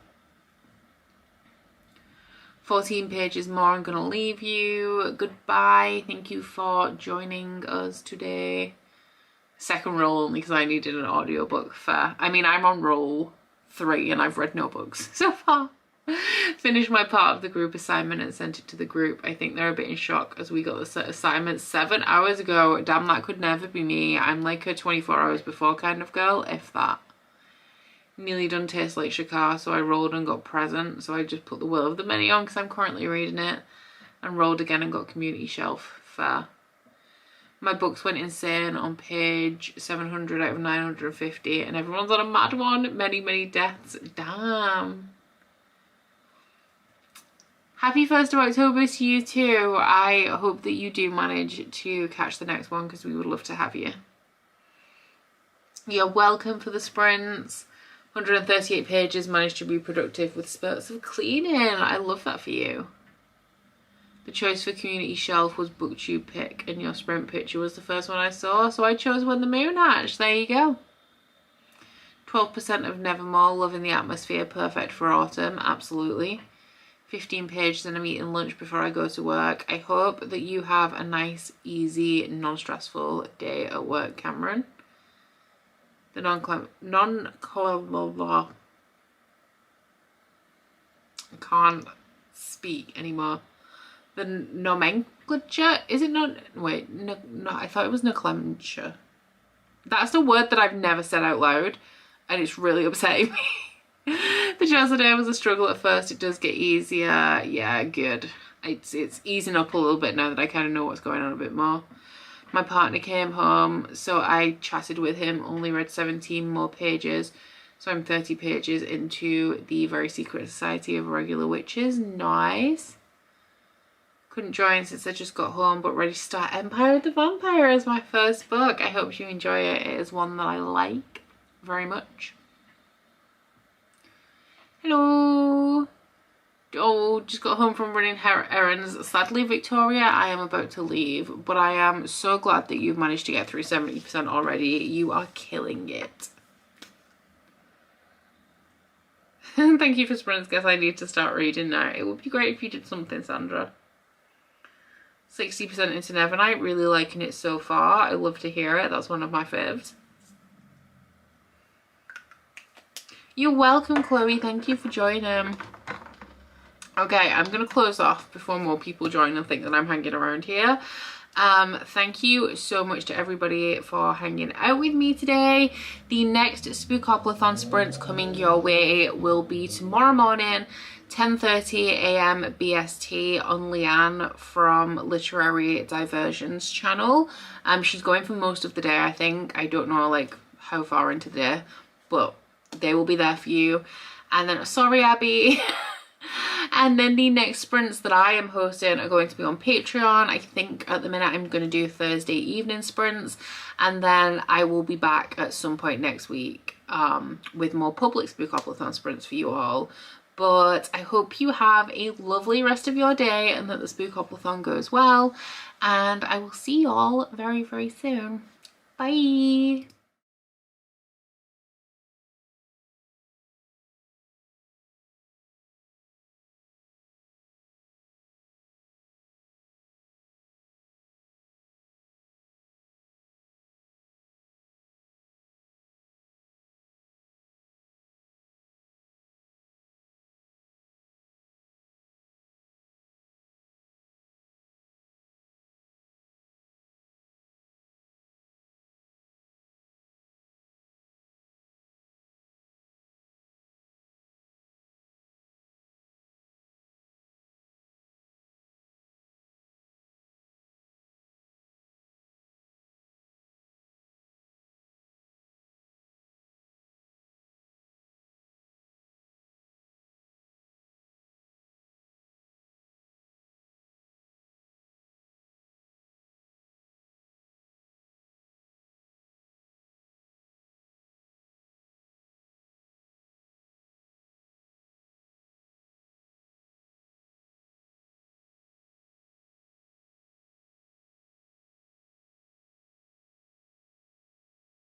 14 pages more. I'm gonna leave you. Goodbye. Thank you for joining us today. Second roll only because I needed an audiobook for, I'm on roll 3 and I've read no books so far. Finished my part of the group assignment and sent it to the group. I think they're a bit in shock as we got the assignment 7 hours ago. Damn, that could never be me. I'm like a 24 hours before kind of girl, if that. Nearly done Tastes Like Shakar, so I rolled and got Present. So I just put The Will of the Many on because I'm currently reading it, and rolled again and got Community Shelf Fair. My books went insane on page 700 out of 950, and everyone's on a mad one. Many, many deaths. Damn. Happy 1st of October to you too. I hope that you do manage to catch the next one because we would love to have you. You're welcome for the sprints. 138 pages, managed to be productive with spurts of cleaning. I love that for you. The choice for Community Shelf was BookTube pick, and your sprint picture was the first one I saw, so I chose When the Moon Hatched. There you go. 12% of Nevermore, loving the atmosphere, perfect for autumn, absolutely. 15 pages and I'm eating lunch before I go to work. I hope that you have a nice, easy, non-stressful day at work, Cameron. The I can't speak anymore. The nomenclature, is it not? Wait, no, I thought it was nomenclature. That's the word that I've never said out loud, and it's really upsetting me. The Jazzaday was a struggle at first. It does get easier. Yeah, good. It's easing up a little bit now that I kind of know what's going on a bit more. my partner came home, so I chatted with him, only read 17 more pages. So I'm 30 pages into the Very Secret Society of Regular Witches. Nice. Couldn't join since I just got home, but ready to start Empire of the Vampire as my first book. I hope you enjoy it. It is one that I like very much. Hello. Oh, just got home from running errands. Sadly, Victoria, I am about to leave, but I am so glad that you've managed to get through 70% already. You are killing it. Thank you for sprints, guess I need to start reading now. It would be great if you did something, Sandra. 60% into Nevernight, really liking it so far. I love to hear it. That's one of my faves. You're welcome, Chloe. Thank you for joining. Okay, I'm going to close off before more people join and think that I'm hanging around here. Thank you so much to everybody for hanging out with me today. The next Spookoplathon sprints coming your way will be tomorrow morning, 10:30 a.m. BST on Leanne from Literary Diversions channel. She's going for most of the day, I think. I don't know like how far into the day, but they will be there for you. And then, sorry Abby. And then the next sprints that I am hosting are going to be on Patreon. I think at the minute I'm going to do Thursday evening sprints, and then I will be back at some point next week with more public Spookoplathon sprints for you all. But I hope you have a lovely rest of your day and that the Spookoplathon goes well, and I will see you all very, very soon. Bye!